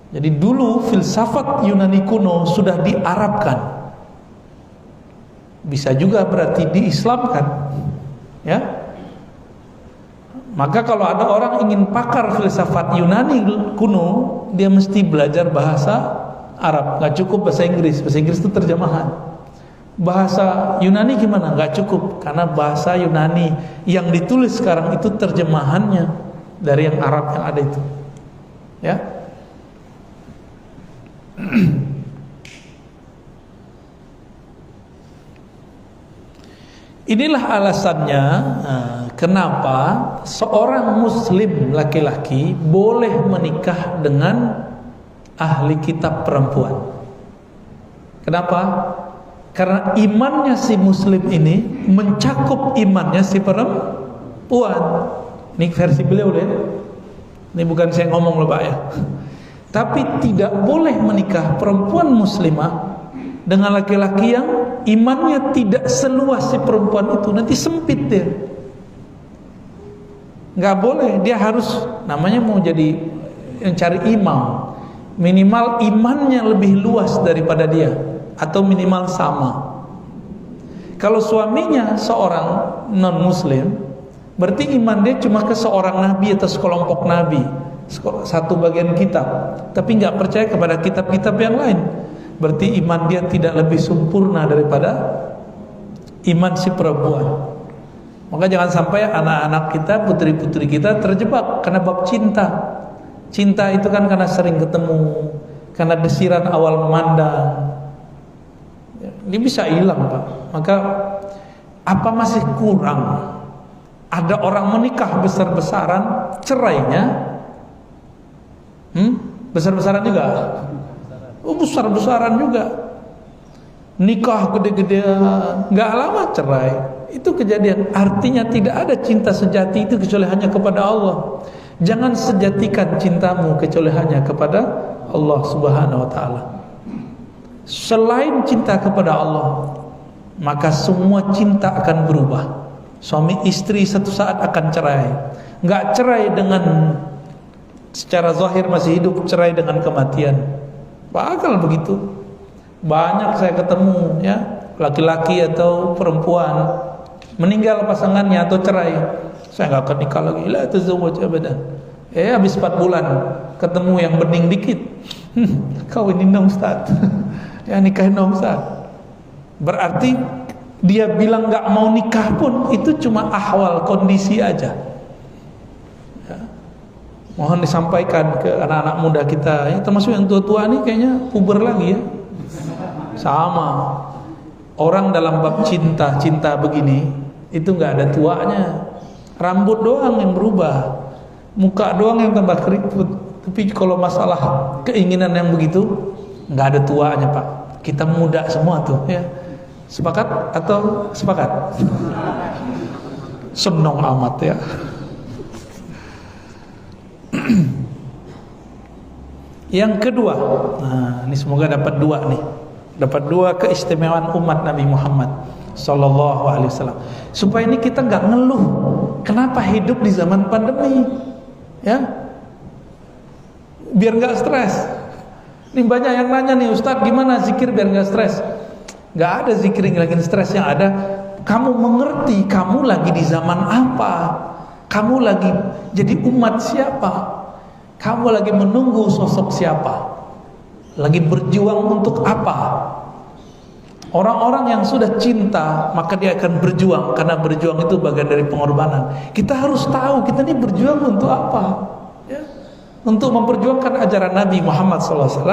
Jadi dulu filsafat Yunani kuno sudah diarabkan. Bisa juga berarti diislamkan. Ya. Maka kalau ada orang ingin pakar filsafat Yunani kuno, dia mesti belajar bahasa Arab. Gak cukup bahasa Inggris. Bahasa Inggris itu terjemahan. Bahasa Yunani gimana? Gak cukup, karena bahasa Yunani yang ditulis sekarang itu terjemahannya dari yang Arab yang ada itu. Ya. Inilah alasannya kenapa seorang muslim laki-laki boleh menikah dengan ahli kitab perempuan. Kenapa? Karena imannya si muslim ini mencakup imannya si perempuan. Ini versi beliau deh. Ini bukan saya ngomong loh Pak ya. Tapi tidak boleh menikah perempuan muslimah dengan laki-laki yang imannya tidak seluas si perempuan itu. Nanti sempit dia. Nggak boleh. Dia harus, namanya mau jadi yang cari imam, minimal imannya lebih luas daripada dia, atau minimal sama. Kalau suaminya seorang non muslim, berarti iman dia cuma ke seorang nabi atau sekelompok nabi, satu bagian kitab, tapi nggak percaya kepada kitab-kitab yang lain. Berarti iman dia tidak lebih sempurna daripada iman si perempuan. Maka jangan sampai anak-anak kita, putri-putri kita terjebak karena bab cinta. Cinta itu kan karena sering ketemu, karena desiran awal memandang. Ini bisa hilang Pak. Maka apa masih kurang? Ada orang menikah besar-besaran, cerainya besar-besaran juga. Oh, besar-besaran juga. Nikah gede-gedean, nggak lama cerai. Itu kejadian. Artinya tidak ada cinta sejati itu kecuali hanya kepada Allah. Jangan sejatikan cintamu kecuali hanya kepada Allah Subhanahu wa taala. Selain cinta kepada Allah, maka semua cinta akan berubah. Suami istri satu saat akan cerai. Nggak cerai dengan secara zahir masih hidup, cerai dengan kematian. Bakal begitu. Banyak saya ketemu ya, laki-laki atau perempuan meninggal pasangannya atau cerai. Saya nggak akan nikah lagi. La tazawwaj abadan. Habis 4 bulan ketemu yang bening dikit. Kawinin dong Ustaz. Ya nikahin dong Ustaz. Berarti dia bilang nggak mau nikah pun itu cuma ahwal, kondisi aja. Mohon disampaikan ke anak-anak muda kita, ya, termasuk yang tua-tua nih kayaknya puber lagi ya. Sama. Orang dalam bab cinta begini itu nggak ada tuanya. Rambut doang yang berubah, muka doang yang tambah keriput. Tapi kalau masalah keinginan yang begitu nggak ada tuanya Pak. Kita muda semua tuh ya. Sepakat atau sepakat? Senang amat ya. Yang kedua, nah ini semoga dapat 2 nih, dapat 2 keistimewaan umat Nabi Muhammad Sallallahu Alaihi Wasallam. Supaya ini kita nggak ngeluh, kenapa hidup di zaman pandemi, ya? Biar nggak stres. Ini banyak yang nanya nih, Ustadz gimana zikir biar nggak stres? Nggak ada zikir yang lagi stres, yang ada kamu mengerti kamu lagi di zaman apa, kamu lagi jadi umat siapa. Kamu lagi menunggu sosok siapa? Lagi berjuang untuk apa? Orang-orang yang sudah cinta, maka dia akan berjuang, karena berjuang itu bagian dari pengorbanan. Kita harus tahu kita ini berjuang untuk apa, ya? Untuk memperjuangkan ajaran Nabi Muhammad SAW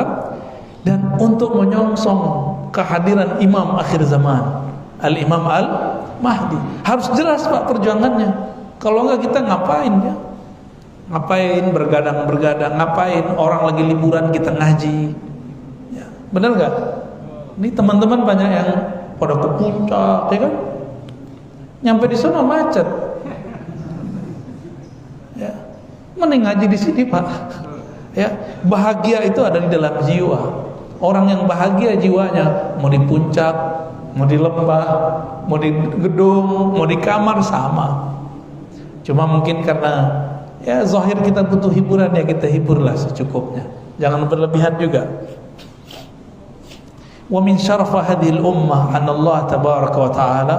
dan untuk menyongsong kehadiran Imam akhir zaman, Al-Imam Al-Mahdi. Harus jelas Pak perjuangannya. Kalau enggak kita ngapain ya? Ngapain bergadang-bergadang? Ngapain orang lagi liburan kita ngaji? Ya, benar nggak? Ini teman-teman banyak yang pada ke puncak, ya kan? Nyampe di sana macet. Ya, mending ngaji di sini Pak. Ya, bahagia itu ada di dalam jiwa. Orang yang bahagia jiwanya, mau di puncak, mau di lembah, mau di gedung, mau di kamar sama. Cuma mungkin karena ya zahir kita butuh hiburan, ya kita hiburlah secukupnya. Jangan berlebihan juga. Wa min syarafa hadhil ummah anna Allah tabaraka wa ta'ala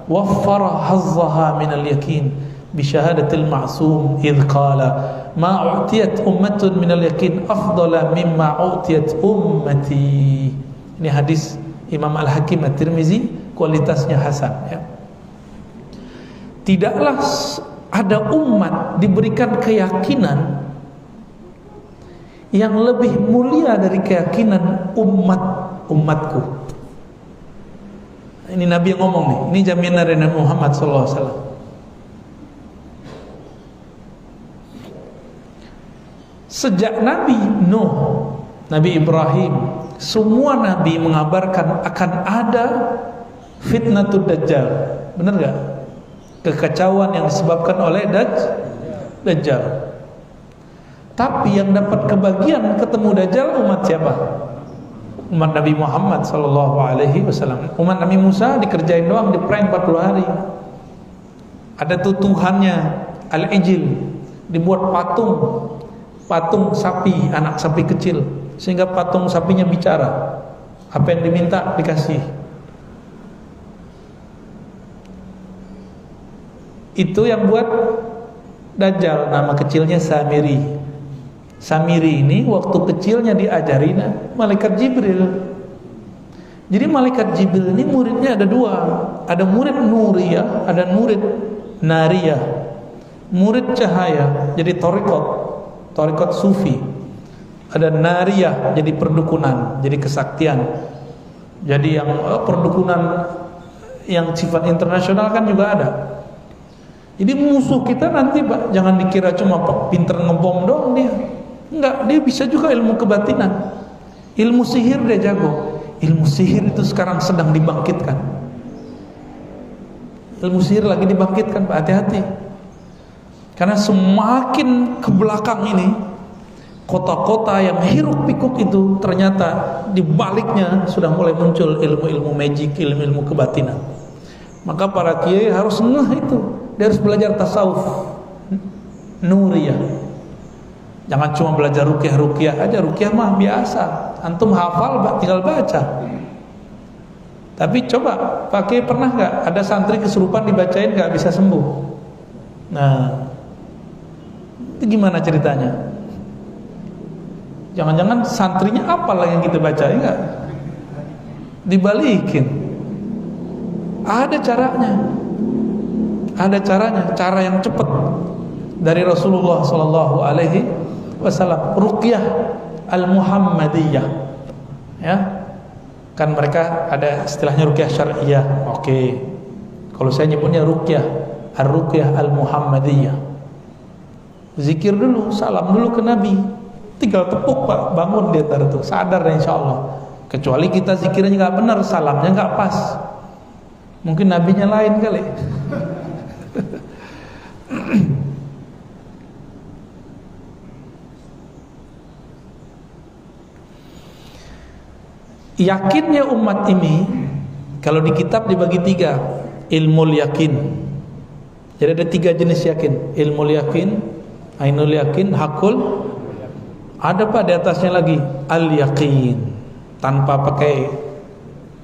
waffara hazzaha min al-yakin bi syahadatil ma'sum idh qala ma u'tiyat ummatun min al-yakin afdala mimma u'tiyat ummati. Ini hadis Imam Al-Hakim At-Tirmizi, kualitasnya hasan, ya. Tidaklah ada umat diberikan keyakinan yang lebih mulia dari keyakinan umatku. Ini Nabi yang ngomong nih. Ini jaminan dari Nabi Muhammad SAW. Sejak Nabi Nuh, Nabi Ibrahim, semua Nabi mengabarkan akan ada fitnatul Dajjal. Benar gak? Kekacauan yang disebabkan oleh Dajjal. Tapi yang dapat kebagian ketemu Dajjal umat siapa? Umat Nabi Muhammad SAW. Umat Nabi Musa dikerjain doang, diprank 40 hari. Ada tutuhannya Al-Ijil, dibuat patung sapi, anak sapi kecil, sehingga patung sapinya bicara. Apa yang diminta dikasih. Itu yang buat Dajjal, nama kecilnya Samiri. Samiri ini waktu kecilnya diajarin malaikat Jibril. Jadi malaikat Jibril ini muridnya ada dua. Ada murid Nuriyah, ada murid Nariyah. Murid cahaya, jadi Thariqat Sufi. Ada Nariyah, jadi perdukunan, jadi kesaktian. Jadi yang perdukunan yang sifat internasional kan juga ada. Jadi musuh kita nanti Pak, jangan dikira cuma pinter ngebom doang dia. Enggak, dia bisa juga ilmu kebatinan. Ilmu sihir dia jago. Ilmu sihir itu sekarang sedang dibangkitkan. Ilmu sihir lagi dibangkitkan Pak, hati-hati. Karena semakin ke belakang ini, kota-kota yang hiruk pikuk itu ternyata di baliknya sudah mulai muncul ilmu-ilmu magic, ilmu-ilmu kebatinan. Maka para kiai harus ngeh itu. Dia harus belajar tasawuf Nuriyah. Jangan cuma belajar ruqyah aja. Ruqyah mah biasa, antum hafal tinggal baca. Tapi coba pakai, pernah gak ada santri kesurupan dibacain gak bisa sembuh? Nah, itu gimana ceritanya? Jangan-jangan santrinya apalah yang kita bacain gak? Dibalikin. Ada caranya. Ada caranya, cara yang cepat dari Rasulullah SAW. Ruqyah Al-Muhammadiyah, ya kan mereka ada istilahnya ruqyah syar'iyah. Oke, kalau saya nyebutnya ruqyah Ar-Ruqyah Al-Muhammadiyah. Zikir dulu, salam dulu ke Nabi, tinggal tepuk Pak, bangun dia tuh sadar insyaallah. Kecuali kita zikirnya nggak benar, salamnya nggak pas, mungkin nabinya lain kali. Yakinnya umat ini kalau di kitab dibagi 3. Ilmul yakin. Jadi ada 3 jenis yakin. Ilmul yakin, ainul yakin, hakul. Ada Pak di atasnya lagi al yakin, tanpa pakai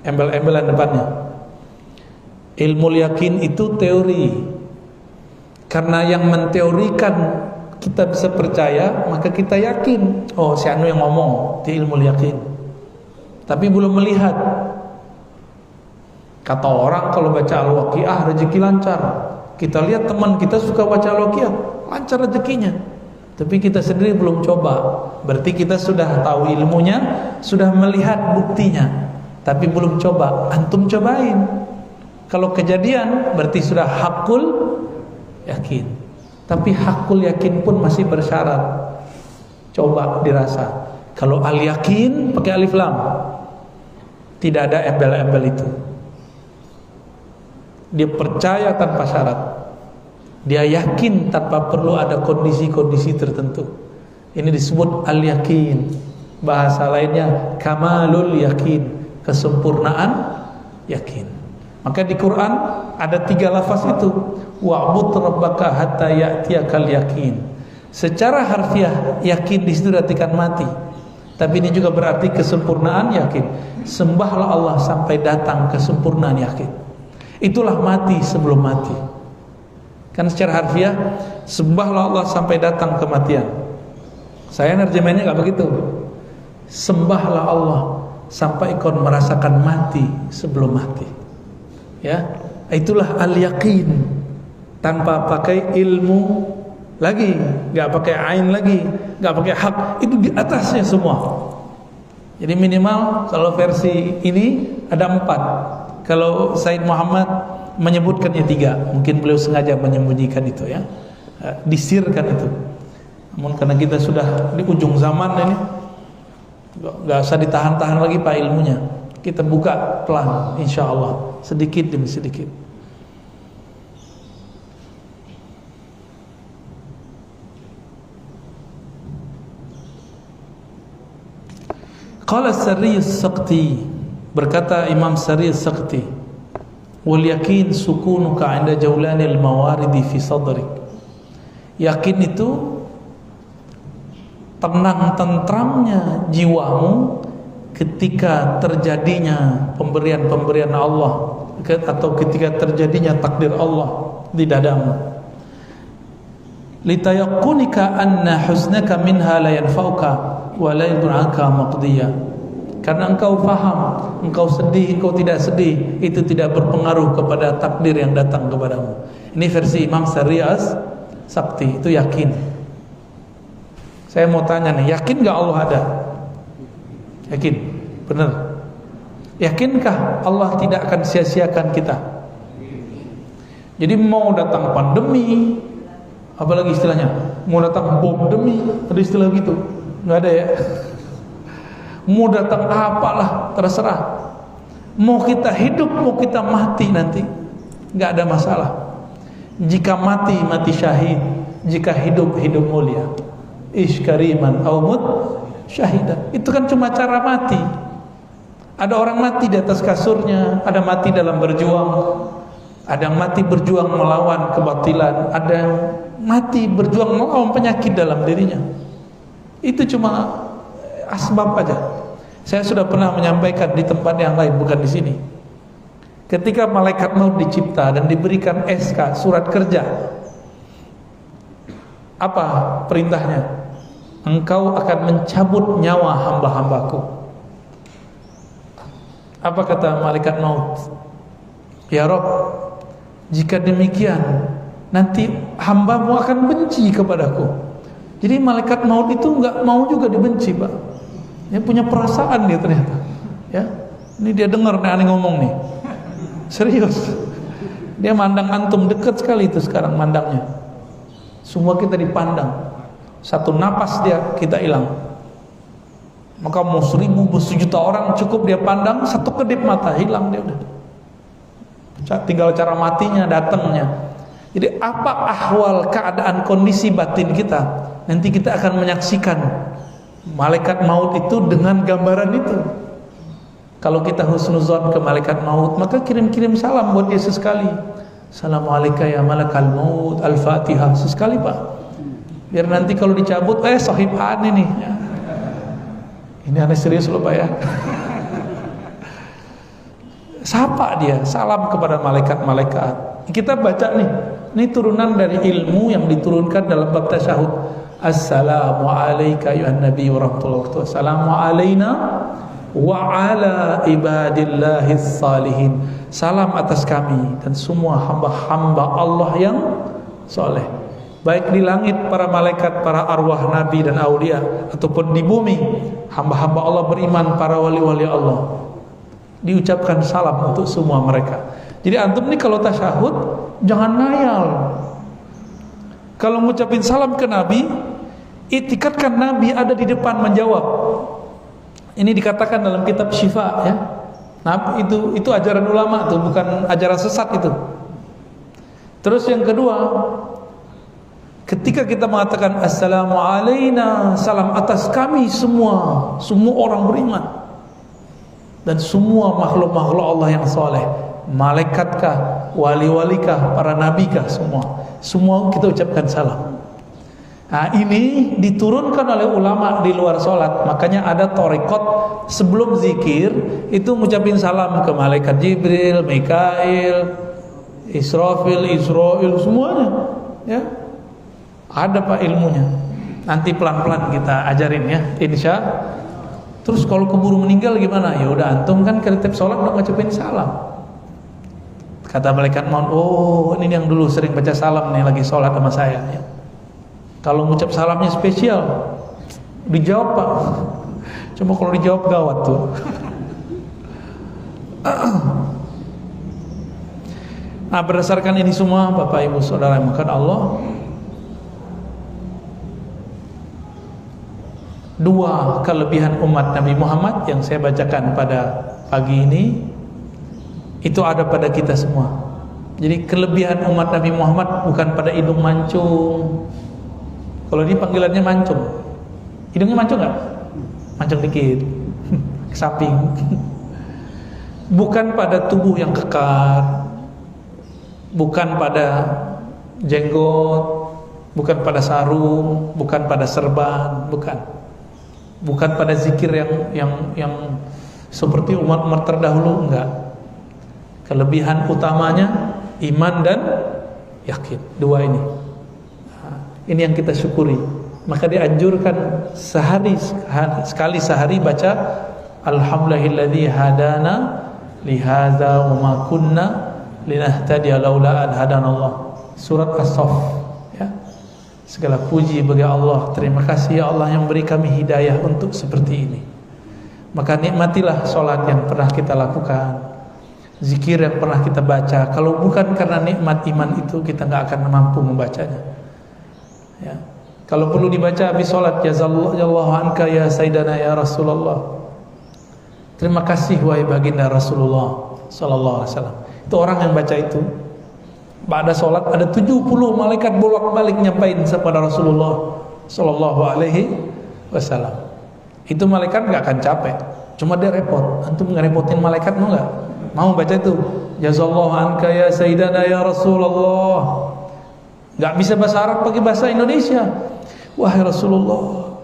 embel-embelan depannya. Ilmul yakin itu teori. Karena yang menteorikan kita bisa percaya, maka kita yakin. Oh, si anu yang ngomong di ilmul yakin. Tapi belum melihat. Kata orang kalau baca Al-Waqiah rezeki lancar. Kita lihat teman kita suka baca Al-Waqiah, lancar rezekinya. Tapi kita sendiri belum coba. Berarti kita sudah tahu ilmunya, sudah melihat buktinya, tapi belum coba. Antum cobain. Kalau kejadian berarti sudah hakul yakin. Tapi hakul yakin pun masih bersyarat. Coba dirasa. Kalau al yakin pakai alif lam, tidak ada embel-embel itu. Dia percaya tanpa syarat. Dia yakin tanpa perlu ada kondisi-kondisi tertentu. Ini disebut al-yakin. Bahasa lainnya kamalul yakin, kesempurnaan yakin. Maka di Quran ada 3 lafaz itu. Wa'bud rabbaka hatta ya'tiyakal yakin. Secara harfiah yakin di situ artikan mati. Tapi ini juga berarti kesempurnaan yakin. Sembahlah Allah sampai datang kesempurnaan yakin. Itulah mati sebelum mati. Kan secara harfiah sembahlah Allah sampai datang kematian. Saya nerjemahinnya enggak begitu. Sembahlah Allah sampai kau merasakan mati sebelum mati. Ya, itulah al-yaqin. Tanpa pakai ilmu lagi, enggak pakai ain lagi, enggak pakai hak, itu di atasnya semua. Jadi minimal kalau versi ini ada 4. Kalau Said Muhammad menyebutkannya 3, mungkin beliau sengaja menyembunyikan itu ya, disirkan itu. Namun karena kita sudah di ujung zaman ini, nggak usah ditahan-tahan lagi Pak ilmunya. Kita buka pelan, insya Allah, sedikit demi sedikit. Qala Sarri As-Saqti, berkata Imam Sarri As-Saqti, wal yakin sukunuka 'inda jawlanil mawaridi fi sadrik. Yakin itu tenang tentramnya jiwamu ketika terjadinya pemberian-pemberian Allah atau ketika terjadinya takdir Allah di dadamu. Litayaqunika anna husnaka minha la yanfa'uka wa la yadur'aka maqdiya. Karena engkau faham, engkau sedih, engkau tidak sedih, itu tidak berpengaruh kepada takdir yang datang kepadamu. Ini versi Imam Sarri As-Saqti, itu yakin. Saya mau tanya nih, yakin gak Allah ada? Yakin? Benar? Yakinkah Allah tidak akan sia-siakan kita? Jadi mau datang pandemi, apalagi istilahnya, mau datang bom demi, ada istilah gitu? Nggak ada ya? Mau datang apalah, terserah. Mau kita hidup, mau kita mati nanti, nggak ada masalah. Jika mati, mati syahid. Jika hidup, hidup mulia. Ish kariman aw mut syahidah. Itu kan cuma cara mati. Ada orang mati di atas kasurnya, ada mati dalam berjuang, ada yang mati berjuang melawan kebatilan, ada yang mati berjuang melawan penyakit dalam dirinya. Itu cuma asbab aja. Saya sudah pernah menyampaikan di tempat yang lain, bukan di sini. Ketika malaikat maut dicipta dan diberikan SK, surat kerja, apa perintahnya? Engkau akan mencabut nyawa hamba-hambaku. Apa kata malaikat maut? Ya Rabb, jika demikian nanti hambamu akan benci kepadaku. Jadi malaikat maut itu nggak mau juga dibenci, Pak. Dia punya perasaan dia ternyata. Ya, ini dia dengar nih aneh ngomong nih. Serius. Dia mandang antum dekat sekali itu sekarang mandangnya. Semua kita dipandang. Satu napas dia kita hilang. Maka mau 1000, bersejuta orang cukup dia pandang, satu kedip mata hilang dia udah. Tinggal cara matinya, datangnya. Jadi apa ahwal keadaan kondisi batin kita? Nanti kita akan menyaksikan malaikat maut itu dengan gambaran itu. Kalau kita husnuzon ke malaikat maut, maka kirim-kirim salam buat dia sesekali. Assalamualaikum ya malakal maut, al-fatihah sesekali Pak. Biar nanti kalau dicabut, sahib aneh nih. Ini aneh serius loh Pak ya. Sapa dia, salam kepada malaikat-malaikat. Kita baca nih, ini turunan dari ilmu yang diturunkan dalam bab tasyahud. Assalamu alayka ayuhan nabi wa rahmatullahi wa barakatuh. Assalamu alayna wa ala ibadillahis salihin. Salam atas kami dan semua hamba-hamba Allah yang soleh, baik di langit para malaikat, para arwah nabi dan aulia, ataupun di bumi hamba-hamba Allah beriman, para wali-wali Allah. Diucapkan salam untuk semua mereka. Jadi antum nih kalau tasyahud jangan ngayal. Kalau ngucapin salam ke Nabi, itikadkan Nabi ada di depan menjawab. Ini dikatakan dalam kitab Syifa ya. Nah, itu ajaran ulama tuh, bukan ajaran sesat itu. Terus yang kedua, ketika kita mengatakan assalamu alaina, salam atas kami semua orang beriman dan semua makhluk-makhluk Allah yang soleh, malaikatkah, wali-walikah, para nabikah, semua kita ucapkan salam. Nah, ini diturunkan oleh ulama di luar sholat. Makanya ada thariqat sebelum zikir itu ngucapin salam ke malaikat Jibril, Mikail, Israfil, Israil, semuanya ya. Ada Pak ilmunya. Nanti pelan-pelan kita ajarin ya, insya. Terus kalau keburu meninggal gimana? Ya udah, antum kan ke tiap sholat udah ngucapin salam. Kata malaikat maut, oh ini yang dulu sering baca salam nih lagi sholat sama saya ya. Kalau ngucap salamnya spesial, dijawab Pak. Cuma kalau dijawab gawat tuh. Nah, berdasarkan ini semua Bapak Ibu Saudara yang dimuliakan Allah, dua kelebihan umat Nabi Muhammad yang saya bacakan pada pagi ini itu ada pada kita semua. Jadi kelebihan umat Nabi Muhammad bukan pada hidung mancung. Kalau ini panggilannya mancung. Hidungnya mancung nggak? Mancung dikit, ke samping. Bukan pada tubuh yang kekar, bukan pada jenggot, bukan pada sarung, bukan pada serban, bukan pada zikir yang seperti umat-umat terdahulu, enggak. Kelebihan utamanya iman dan yakin. Dua ini. Ini yang kita syukuri. Maka dianjurkan sekali sehari baca alhamdulillahilladzi hadana lihadza wa ma kunna linahtadiya laula an hadanallah. Surat As-Saff ya. Segala puji bagi Allah. Terima kasih ya Allah yang beri kami hidayah untuk seperti ini. Maka nikmatilah salat yang pernah kita lakukan, zikir yang pernah kita baca. Kalau bukan karena nikmat iman itu, kita enggak akan mampu membacanya. Ya. Kalau perlu dibaca habis sholat, jazallahu anka ya sayyidana ya Rasulullah. Terima kasih wahai baginda Rasulullah sallallahu alaihi wasallam. Itu orang yang baca itu pada sholat ada 70 malaikat bolak-balik nyampain kepada Rasulullah sallallahu alaihi wasallam. Itu malaikat enggak akan capek, cuma dia repot. Antum ngerepotin malaikat mau enggak? Mau baca itu jazallahu anka ya sayyidana ya Rasulullah. Gak bisa bahasa Arab, pakai bahasa Indonesia. Wahai Rasulullah,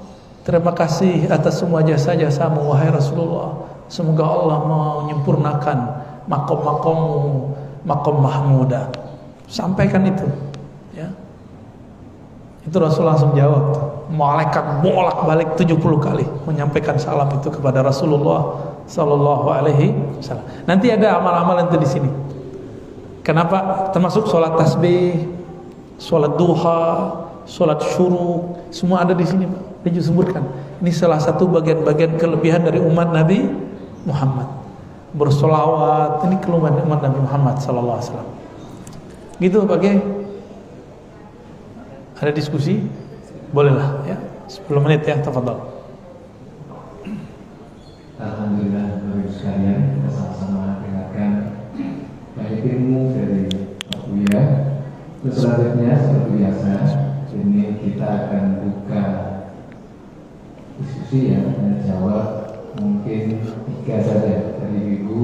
terima kasih atas semua jasa-jasamu wahai Rasulullah. Semoga Allah menyempurnakan makom-makommu, makom mahmuda. Sampaikan itu ya. Itu Rasulullah langsung jawab. Malaikat bolak-balik 70 kali menyampaikan salam itu kepada Rasulullah sallallahu alaihi wasallam. Nanti ada amal-amal itu di sini. Kenapa? Termasuk sholat tasbih, sholat duha, sholat syuruk, semua ada di sini Pak. Disebutkan. Ini salah satu bagian-bagian kelebihan dari umat Nabi Muhammad. Bersolawat, ini kelebihan umat Nabi Muhammad sallallahu alaihi wasallam. Gitu Pak Kiai. Ada diskusi? Bolehlah ya. 10 menit ya, tafadhol. Alhamdulillah Bapak sekalian, kita sama-sama dengarkan banyak ilmu dari Pak Buya. Selanjutnya seperti biasa, ini kita akan buka diskusi ya, dan jawab mungkin 3 saja dari Ibu,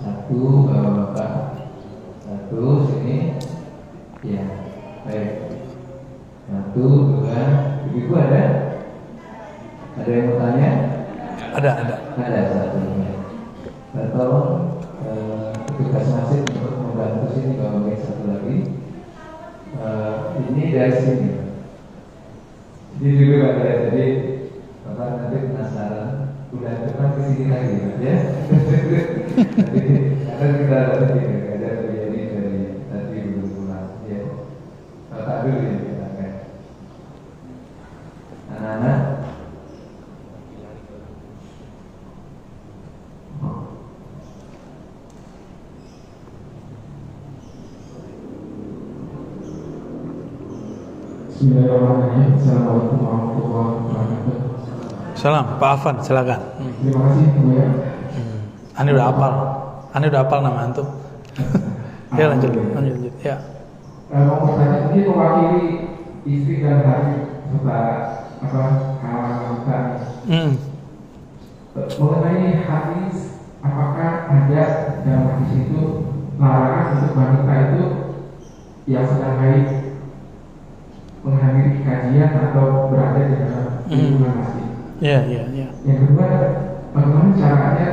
1 Bapak-bapak, 1 sini, ya baik, 1, 2, Ibu ada yang mau tanya? Ada. Ada 1. Tolong petugas masjid untuk membantu sini bawa 1 lagi. Ini dari sini. Ini dulu Pak ya. Jadi Bapak nanti penasaran, udah cepat ke sini lagi ya. Karena kita ada terjadi dari tadi dulu pulang ya. Bapak dulu ya kita kan. Anak-anak. Bismillahirrahmanirrahim. Assalamualaikum warahmatullahi wabarakatuh. Salam, Pak Afan, silakan. Terima kasih Bu ya. Ani udah hafal nama antum. Ya lanjut. Ya. Mau bertanya, ini mewakili istri dan hari serta halaman mengenai hadis, apakah ada dalam hadis itu larangan untuk wanita itu yang sedang haid menghadiri kajian atau berada di dalam lingkungan masjid? Ya. Yang kedua, bagaimana caranya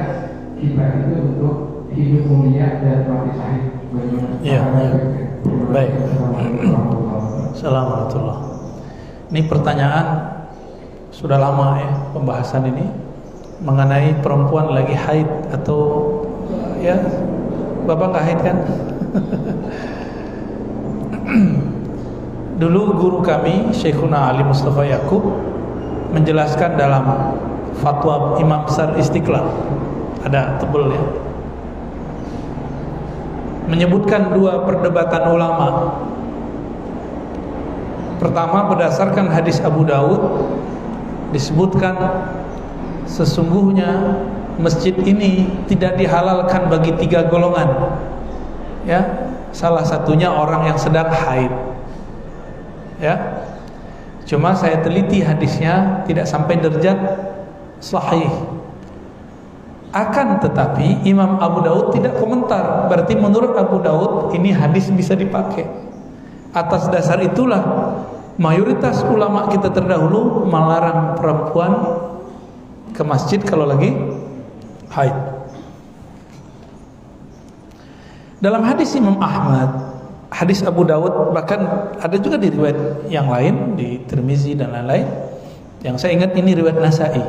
kita itu untuk hidup mulia dan mati syahid? Iya. Baik. Assalamualaikum. Ini pertanyaan sudah lama ya pembahasan ini mengenai perempuan lagi haid atau ya Bapak nggak haid kan? Dulu guru kami Syekhuna Ali Mustafa Yaqub menjelaskan dalam fatwa Imam Besar Istiqlal, ada tebel ya, menyebutkan dua perdebatan ulama. Pertama, berdasarkan hadis Abu Daud disebutkan sesungguhnya masjid ini tidak dihalalkan bagi tiga golongan. Ya, salah satunya orang yang sedang haid. Ya. Cuma saya teliti hadisnya tidak sampai derajat sahih. Akan tetapi Imam Abu Daud tidak komentar. Berarti menurut Abu Daud ini hadis bisa dipakai. Atas dasar itulah mayoritas ulama kita terdahulu melarang perempuan ke masjid kalau lagi haid. Dalam hadis Imam Ahmad, hadis Abu Daud, bahkan ada juga di riwayat yang lain di Tirmizi dan lain-lain. Yang saya ingat ini riwayat Nasa'i,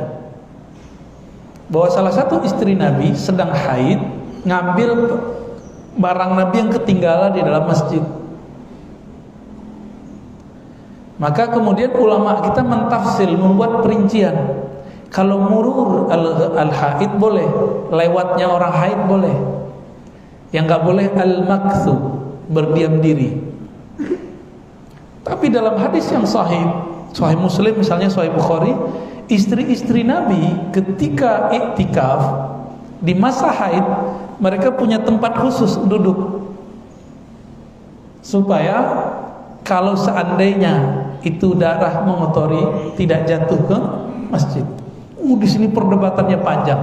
bahwa salah satu istri Nabi sedang haid ngambil barang Nabi yang ketinggalan di dalam masjid. Maka kemudian ulama kita mentafsir, membuat perincian. Kalau murur al-haid boleh, lewatnya orang haid boleh. Yang nggak boleh al-makthu, berdiam diri. Tapi dalam hadis yang sahih Muslim misalnya, sahih Bukhari, istri-istri Nabi ketika iktikaf di masa haid mereka punya tempat khusus duduk, supaya kalau seandainya itu darah mengotori tidak jatuh ke masjid. Di sini perdebatannya panjang.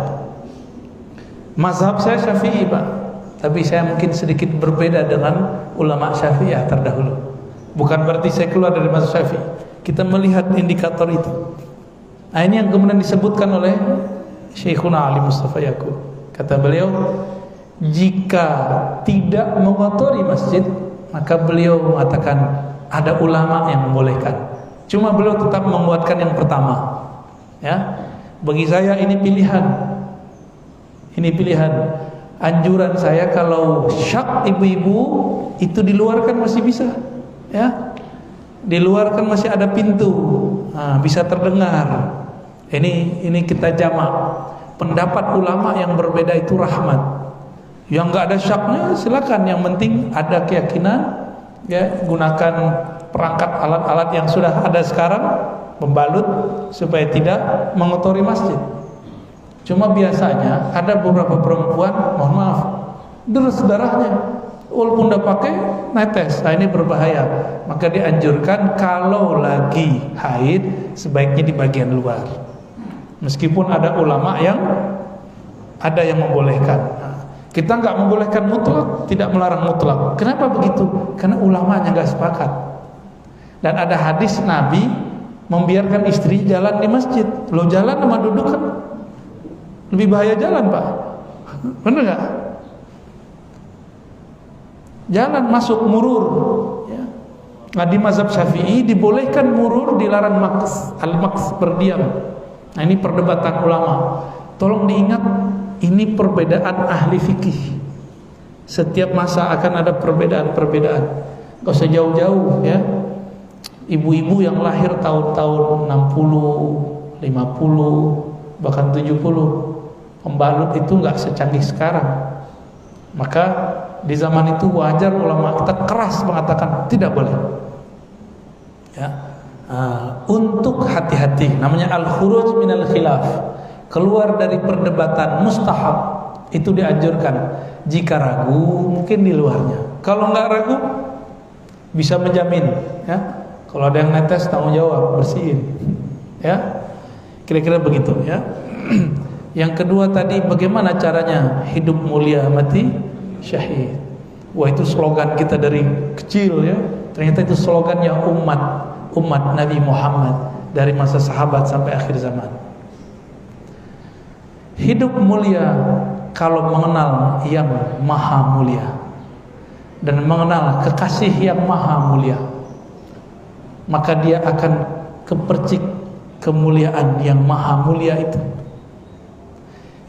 Mazhab saya Syafi'i Pak, tapi saya mungkin sedikit berbeda dengan ulama Syafi'iyah terdahulu. Bukan berarti saya keluar dari mazhab Syafi'i. Kita melihat indikator itu. Nah, ini yang kemudian disebutkan oleh Syekhuna Ali Mustafa Yaqub. Kata beliau, jika tidak mengotori masjid, maka beliau mengatakan ada ulama yang membolehkan. Cuma beliau tetap menguatkan yang pertama. Ya, bagi saya ini pilihan. Ini pilihan. Anjuran saya kalau syak ibu-ibu itu di luar kan masih bisa. Ya, di luar kan masih ada pintu, bisa terdengar. Ini kita jamak. Pendapat ulama yang berbeda itu rahmat. Yang nggak ada syaknya silakan. Yang penting ada keyakinan. Ya, gunakan perangkat alat-alat yang sudah ada sekarang, membalut supaya tidak mengotori masjid. Cuma biasanya ada beberapa perempuan, mohon maaf, deres darahnya, walaupun udah pakai netes. Nah, ini berbahaya. Maka dianjurkan kalau lagi haid sebaiknya di bagian luar. Meskipun ada ulama yang membolehkan. Kita nggak membolehkan mutlak, tidak melarang mutlak. Kenapa begitu? Karena ulamanya nggak sepakat. Dan ada hadis Nabi membiarkan istri jalan di masjid. Lo jalan sama duduk kan lebih bahaya jalan Pak. Benar nggak? Jalan masuk murur. Ya. Nah, di mazhab Syafi'i dibolehkan murur, dilarang maks, al-maks, berdiam. Nah, ini perdebatan ulama. Tolong diingat, ini perbedaan ahli fikih. Setiap masa akan ada perbedaan-perbedaan. Gak usah jauh-jauh ya. Ibu-ibu yang lahir tahun-tahun 60, 50, bahkan 70, pembalut itu gak secanggih sekarang. Maka di zaman itu wajar ulama kita keras mengatakan tidak boleh. Ya. untuk hati-hati, namanya al-khuruj minal khilaf, keluar dari perdebatan mustahab, itu dianjurkan. Jika ragu mungkin di luarnya, kalau nggak ragu bisa menjamin, ya. Kalau ada yang netes tanggung jawab, bersihin, ya. Kira-kira begitu, ya. Yang kedua tadi, bagaimana caranya hidup mulia mati syahid. Wah, itu slogan kita dari kecil, ya. Ternyata itu slogannya umat Nabi Muhammad dari masa sahabat sampai akhir zaman. Hidup mulia kalau mengenal yang maha mulia dan mengenal kekasih yang maha mulia, maka dia akan kepercik kemuliaan yang maha mulia itu.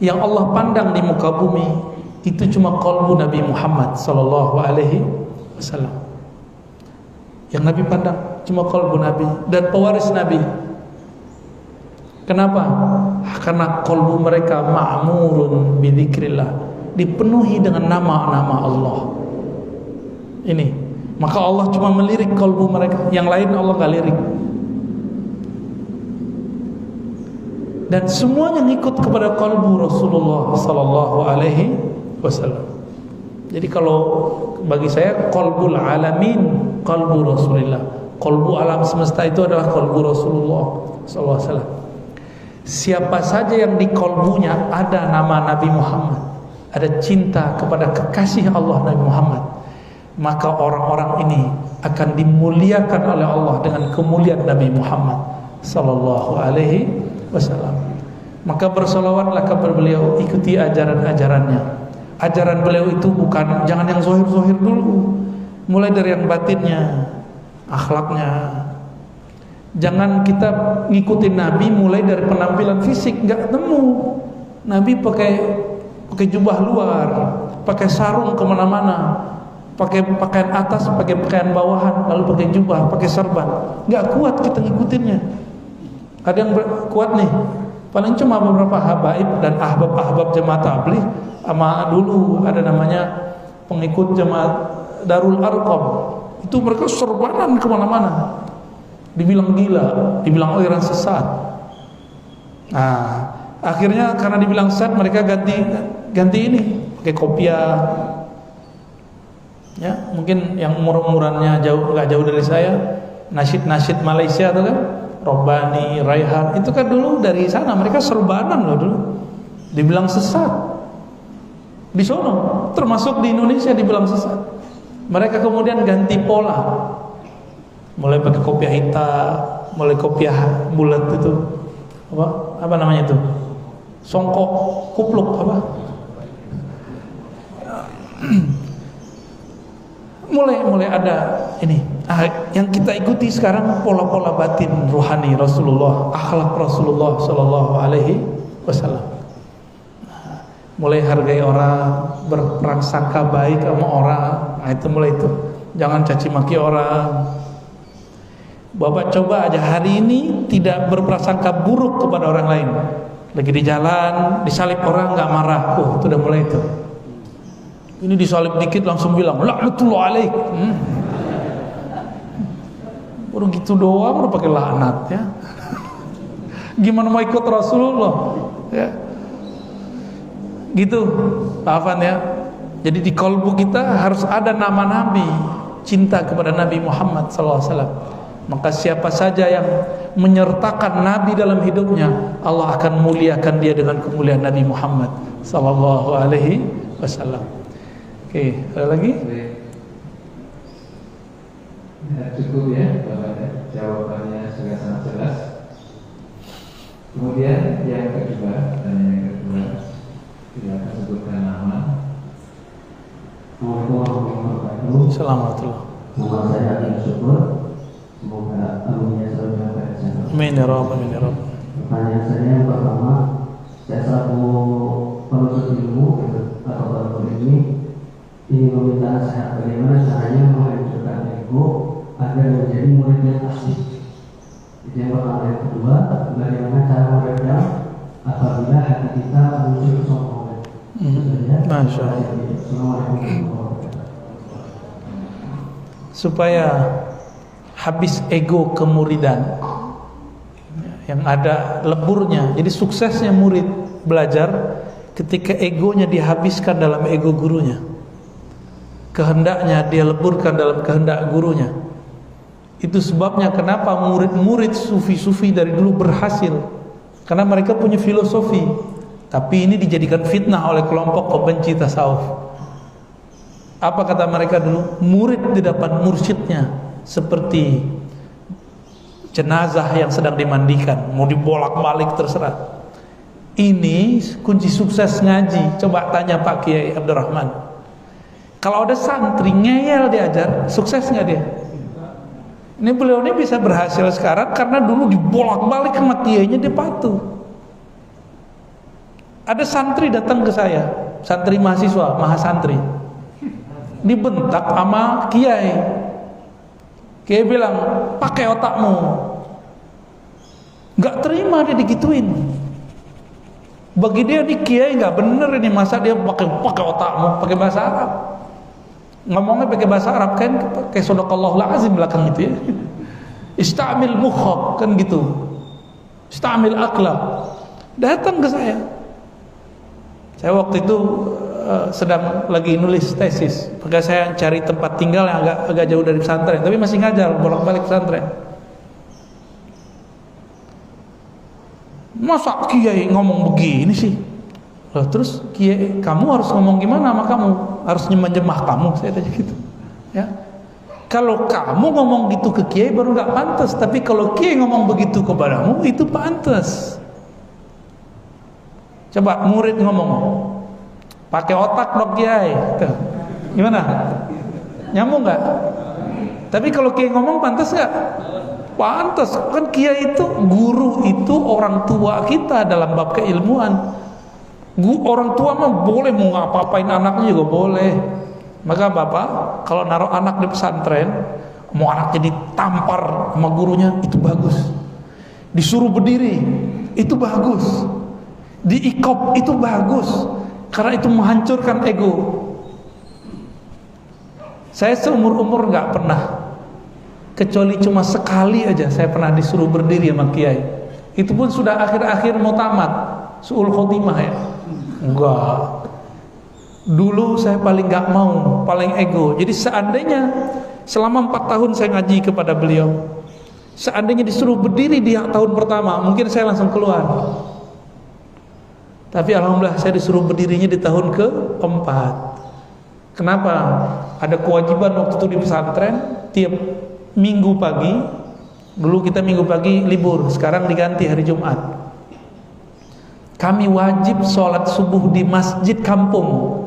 Yang Allah pandang di muka bumi itu cuma qalbu Nabi Muhammad sallallahu alaihi wasallam. Yang Nabi pandang cuma qalbu Nabi dan pewaris Nabi. Kenapa? Karena qalbu mereka ma'murun bi dzikrillah, dipenuhi dengan nama-nama Allah. Ini, maka Allah cuma melirik qalbu mereka, yang lain Allah gak lirik. Dan semuanya ngikut kepada qalbu Rasulullah sallallahu alaihi wasallam. Jadi kalau bagi saya qalbul alamin qalbu Rasulullah, qalbu alam semesta itu adalah qalbu Rasulullah sallallahu alaihi wasallam. Siapa saja yang di qalbunya ada nama Nabi Muhammad, ada cinta kepada kekasih Allah Nabi Muhammad, maka orang-orang ini akan dimuliakan oleh Allah dengan kemuliaan Nabi Muhammad sallallahu alaihi wasallam. Maka bersolawatlah kepada beliau, ikuti ajaran-ajarannya. Ajaran beliau itu bukan, jangan yang zahir-zahir dulu, mulai dari yang batinnya, akhlaknya. Jangan kita ngikutin Nabi mulai dari penampilan fisik, nggak temu. Nabi pakai jubah luar, pakai sarung kemana-mana, pakai pakaian atas, pakai pakaian bawahan, lalu pakai jubah, pakai serban. Nggak kuat kita ngikutinnya. Ada yang kuat nih, paling cuma beberapa habaib dan ahbab-ahbab jemaah tabligh, sama dulu ada namanya pengikut jemaah Darul Arqam. Itu mereka serbanan kemana-mana. Dibilang gila, dibilang aliran sesat. Nah, akhirnya karena dibilang sesat, mereka ganti ini, pakai kopiah. Ya, mungkin yang umur-umurannya nggak jauh dari saya, nasyid Malaysia tuh kan, Robbani, Raihan, itu kan dulu dari sana, mereka serbanan loh dulu. Dibilang sesat. Di sono, termasuk di Indonesia dibilang sesat. Mereka kemudian ganti pola. Mulai pakai kopiah hitam, mulai kopiah bulat itu, apa namanya itu, songkok, kupluk apa, mulai ada ini. Yang kita ikuti sekarang pola-pola batin rohani Rasulullah, akhlak Rasulullah Sallallahu Alaihi Wasallam. Mulai hargai orang, berprasangka baik sama orang. Nah, itu mulai itu, jangan caci maki orang. Bapak coba aja hari ini tidak berprasangka buruk kepada orang lain. Lagi di jalan, disalib orang nggak marah. Itu udah mulai itu. Ini disalib dikit langsung bilang laknatullah alaik. Baru gitu doang udah pakai laknat, ya. Gimana mau ikut Rasulullah, ya. Gitu, paham ya. Jadi di kalbu kita harus ada nama Nabi, cinta kepada Nabi Muhammad SAW. Maka siapa saja yang menyertakan Nabi dalam hidupnya, Allah akan muliakan dia dengan kemuliaan Nabi Muhammad sallallahu alaihi wasallam. Oke, ada lagi? Ya, cukup ya, Bapak. Jawabannya sudah sangat jelas. Kemudian yang kedua, tidak akan sebutkan nama. Assalamualaikum. Nama saya Amin Syukur. Semoga anunya selalu dapat dicapai. Amin ya Rabb, amin ya Rabb. Pertanyaan saya yang pertama, saya selaku penuntut ilmu atau penuntut ini meminta nasihat bagaimana caranya menghancurkan ego agar menjadi murid yang asli. Itu yang pertama. Yang kedua, bagaimana cara meredam apabila hati kita muncul kesombongan. Masya Allah. Assalamualaikum warahmatullahi wabarakatuh. Supaya habis ego kemuridan, yang ada leburnya. Jadi suksesnya murid belajar ketika egonya dihabiskan dalam ego gurunya, kehendaknya dia leburkan dalam kehendak gurunya. Itu sebabnya kenapa murid-murid sufi-sufi dari dulu berhasil, karena mereka punya filosofi. Tapi ini dijadikan fitnah oleh kelompok pembenci tasawuf. Apa kata mereka dulu? Murid di depan mursyidnya seperti jenazah yang sedang dimandikan, mau dibolak-balik terserah. Ini kunci sukses ngaji. Coba tanya Pak Kiai Abdurrahman, kalau ada santri ngeyel diajar, sukses nggak dia? Ini beliau ini bisa berhasil sekarang karena dulu dibolak-balik sama kiainya, dia patuh. Ada santri datang ke saya, santri mahasiswa, mahasantri, dibentak sama kiai. Kiai bilang, pakai otakmu. Nggak terima dia digituin. Bagi dia nih kiai nggak bener ini, masa dia pakai otakmu, pakai bahasa Arab. Ngomongnya pakai bahasa Arab kan, kayak sadaqallahul azim belakang itu ya. Istamil mukhak kan gitu, istamil akhlak. Datang ke saya waktu itu sedang lagi nulis tesis, maka saya cari tempat tinggal yang agak jauh dari pesantren, tapi masih ngajar bolak-balik pesantren. Masa kiai ngomong begini sih? Loh, terus kiai, kamu harus ngomong gimana sama kamu? Harus nyemah kamu, saya tanya gitu. Ya, kalau kamu ngomong gitu ke kiai baru nggak pantas, tapi kalau kiai ngomong begitu kepadamu itu pantas. Coba murid ngomong, pakai otak dong kiai, tuh. Gimana? Nyambung nggak? Tapi kalau kiai ngomong pantas nggak? Pantas, kan kiai itu, guru itu orang tua kita dalam bab keilmuan. Orang tua mah boleh mau ngapa-ngapain anaknya juga boleh. Maka bapak kalau naruh anak di pesantren, mau anaknya ditampar sama gurunya, itu bagus. Disuruh berdiri, itu bagus. Diikop, itu bagus. Karena itu menghancurkan ego. Saya seumur-umur nggak pernah, kecuali cuma sekali aja saya pernah disuruh berdiri sama kiai. Itu pun sudah akhir-akhir mau tamat, su'ul khotimah ya. Enggak. Dulu saya paling gak mau, paling ego. Jadi seandainya selama 4 tahun saya ngaji kepada beliau, seandainya disuruh berdiri di tahun pertama, mungkin saya langsung keluar. Tapi alhamdulillah saya disuruh berdirinya di tahun ke-4. Kenapa? Ada kewajiban waktu itu di pesantren, tiap minggu pagi, dulu kita minggu pagi libur, sekarang diganti hari Jumat. Kami wajib sholat subuh di masjid kampung.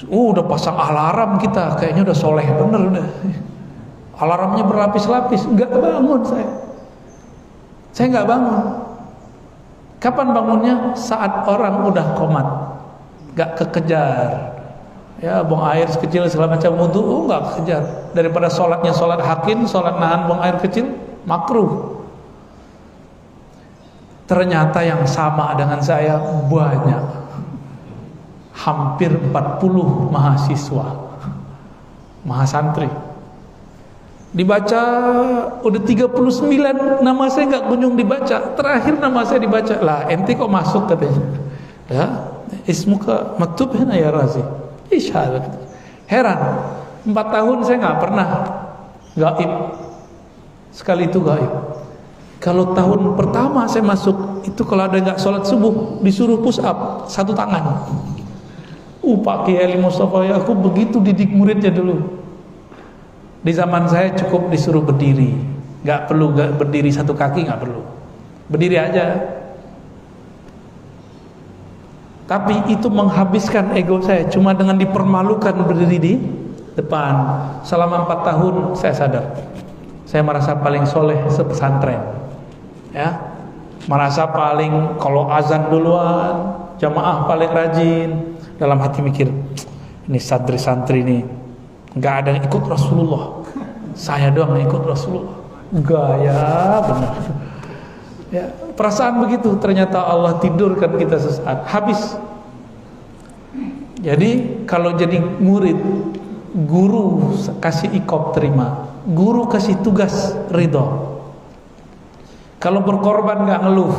Udah pasang alarm kita, kayaknya udah soleh bener udah. Alarmnya berlapis-lapis, nggak bangun saya. Saya nggak bangun. Kapan bangunnya? Saat orang udah komat, nggak kekejar. Ya, buang air sekecil segala macam wudu, nggak kekejar. Daripada sholatnya sholat hakim, sholat nahan buang air kecil, makruh. Ternyata yang sama dengan saya banyak, hampir 40 mahasiswa, mahasantri. Dibaca udah 39, nama saya nggak kunjung dibaca. Terakhir nama saya dibaca, lah ente kok masuk katanya. Ya, ismuka maktub hina ya Razi. Insyaallah. Heran, 4 tahun saya nggak pernah gaib. Sekali itu gaib. Kalau tahun pertama saya masuk, itu kalau ada nggak sholat subuh, disuruh push up 1 tangan. Pak Kiai Mustafa ya, aku begitu didik muridnya dulu. Di zaman saya cukup disuruh berdiri, nggak perlu berdiri 1 kaki, nggak perlu, berdiri aja. Tapi itu menghabiskan ego saya, cuma dengan dipermalukan berdiri di depan. Selama 4 tahun saya sadar, saya merasa paling soleh sepesantren. Ya, merasa paling, kalau azan duluan, jamaah paling rajin. Dalam hati mikir, ini santri-santri ini nggak ada yang ikut Rasulullah, saya doang yang ikut Rasulullah. Gaya benar. Ya, perasaan begitu. Ternyata Allah tidurkan kita sesaat, habis. Jadi kalau jadi murid, guru kasih ikop terima, Guru kasih tugas ridho. Kalau berkorban nggak ngeluh.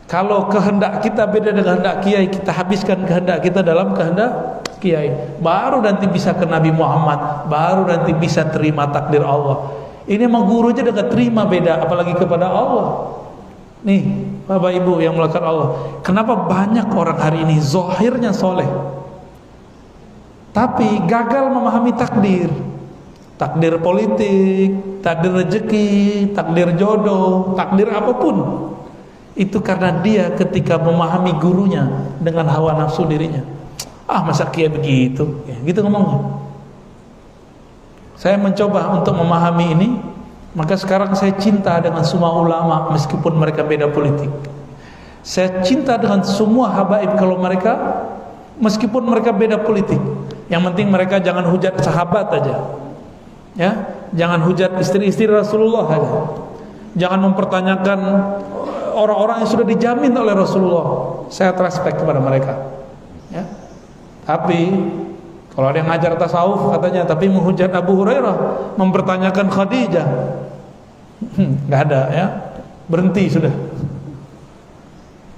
Kalau kehendak kita beda dengan kehendak kiai, kita habiskan kehendak kita dalam kehendak kiai. Baru nanti bisa ke Nabi Muhammad, baru nanti bisa terima takdir Allah. Ini emang guru aja udah terima beda, apalagi kepada Allah. Nih, Bapak Ibu yang melakukan Allah. Kenapa banyak orang hari ini zahirnya soleh, tapi gagal memahami takdir? Takdir politik, takdir rezeki, takdir jodoh, takdir apapun. Itu karena dia ketika memahami gurunya dengan hawa nafsu dirinya. Ah, masa kiai begitu? Ya, gitu ngomongnya. Saya mencoba untuk memahami ini, maka sekarang saya cinta dengan semua ulama meskipun mereka beda politik. Saya cinta dengan semua habaib kalau mereka meskipun mereka beda politik. Yang penting mereka jangan hujat sahabat aja. Ya, jangan hujat istri-istri Rasulullah aja. Jangan mempertanyakan orang-orang yang sudah dijamin oleh Rasulullah. Saya respect kepada mereka. Ya. Tapi kalau ada yang ngajar tasawuf katanya, tapi menghujat Abu Hurairah, mempertanyakan Khadijah, nggak ada ya, berhenti sudah.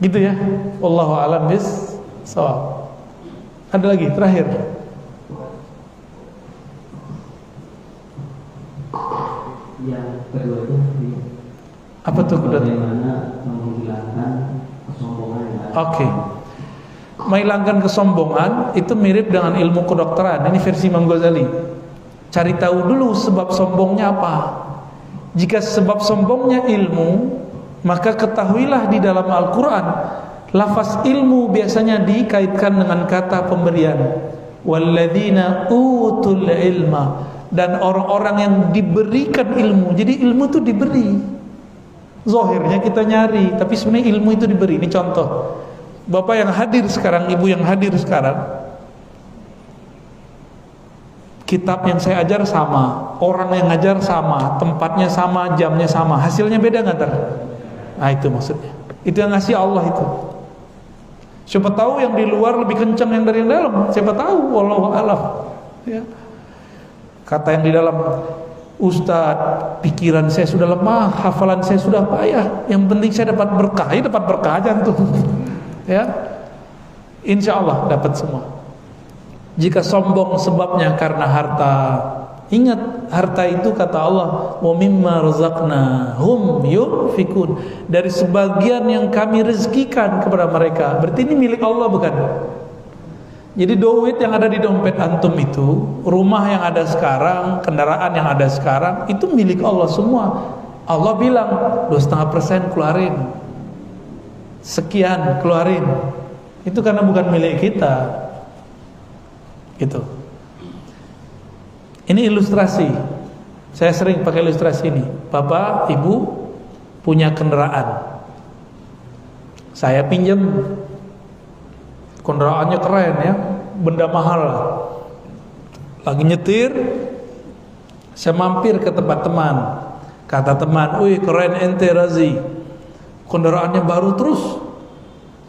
Gitu ya. Wallahu a'lam bis-shawab. Ada lagi terakhir. Yang keduanya Apa tuh kedua? bagaimana menghilangkan kesombongan yang ada. Oke. Menghilangkan kesombongan itu mirip dengan ilmu kedokteran. Ini versi Imam Ghazali. Cari tahu dulu sebab sombongnya apa. Jika sebab sombongnya ilmu, maka ketahuilah di dalam Al-Quran lafaz ilmu biasanya dikaitkan dengan kata pemberian. Walladzina utul ilma, dan orang-orang yang diberikan ilmu. Jadi ilmu itu diberi. Zahirnya kita nyari, tapi sebenarnya ilmu itu diberi. Ini contoh. Bapak yang hadir sekarang, ibu yang hadir sekarang, kitab yang saya ajar sama, orang yang ngajar sama, tempatnya sama, jamnya sama, hasilnya beda nggak ter? Nah itu maksudnya. Itu yang ngasih Allah itu. Siapa tahu yang di luar lebih kencang yang dari yang dalam. Siapa tahu, wallahu a'lam. Ya. Kata yang di dalam, Ustadz, pikiran saya sudah lemah, hafalan saya sudah payah. Yang penting saya dapat berkah. Ya dapat berkah aja tuh. Ya, insya Allah dapat semua. Jika sombong sebabnya karena harta, ingat harta itu kata Allah, wa mimma razaqnahum yunfikun, dari sebagian yang kami rezekikan kepada mereka. Berarti ini milik Allah bukan? Jadi duit yang ada di dompet antum itu, rumah yang ada sekarang, kendaraan yang ada sekarang, itu milik Allah semua. Allah bilang 2,5% keluarin, sekian keluarin. Itu karena bukan milik kita. Gitu. Ini ilustrasi. Saya sering pakai ilustrasi ini. Bapak, ibu punya kendaraan, saya pinjam. Kendaraannya keren ya, benda mahal. Lagi nyetir, saya mampir ke tempat teman. Kata teman, "Wih, keren ente Razi. Kendaraannya baru terus."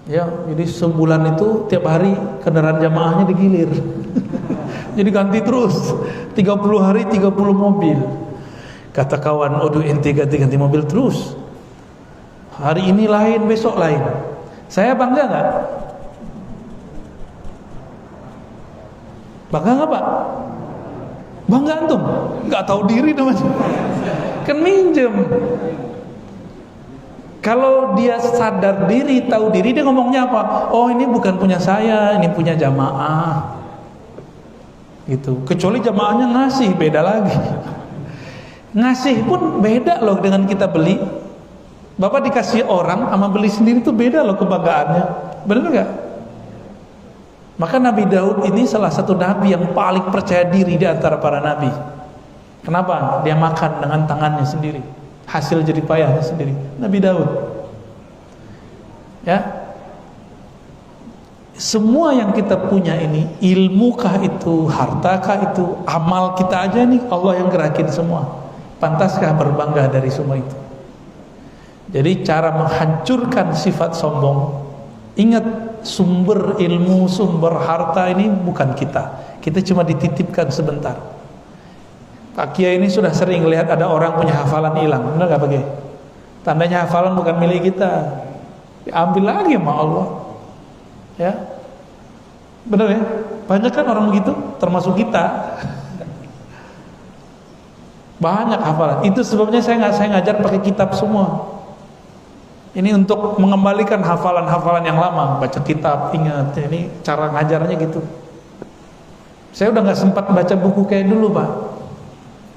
Ya, jadi sebulan itu tiap hari kendaraan jamaahnya digilir. Jadi ganti terus. 30 hari 30 mobil. Kata kawan, "Aduh, ente ganti mobil terus. Hari ini lain, besok lain." Saya bangga nggak? Bangga nggak Pak? Bangga antum? Nggak tahu diri namanya. Kan minjem. Kalau dia sadar diri, tahu diri, dia ngomongnya apa? Oh, ini bukan punya saya, ini punya jamaah. Gitu. Kecuali jamaahnya ngasih, beda lagi. Ngasih pun beda loh dengan kita beli. Bapak dikasih orang sama beli sendiri itu beda loh kebanggaannya. Benar nggak? Maka Nabi Daud ini salah satu nabi yang paling percaya diri di antara para nabi. Kenapa? Dia makan dengan tangannya sendiri, hasil jerih payahnya sendiri. Nabi Daud. Ya. Semua yang kita punya ini, ilmukah itu, hartakah itu, amal kita aja nih, Allah yang gerakin semua. Pantaskah berbangga dari semua itu? Jadi cara menghancurkan sifat sombong, ingat, sumber ilmu, sumber harta ini bukan kita. Kita cuma dititipkan sebentar. Pak Kiai ini sudah sering lihat ada orang punya hafalan hilang, benar nggak Pak Kiai? Tandanya hafalan bukan milik kita, diambil lagi sama Allah. Ya, benar ya? Banyak kan orang begitu, termasuk kita. Banyak hafalan. Itu sebabnya saya ngajar pakai kitab semua. Ini untuk mengembalikan hafalan-hafalan yang lama, baca kitab, ingat. Ini cara ngajarnya gitu. Saya udah nggak sempat baca buku kayak dulu, Pak.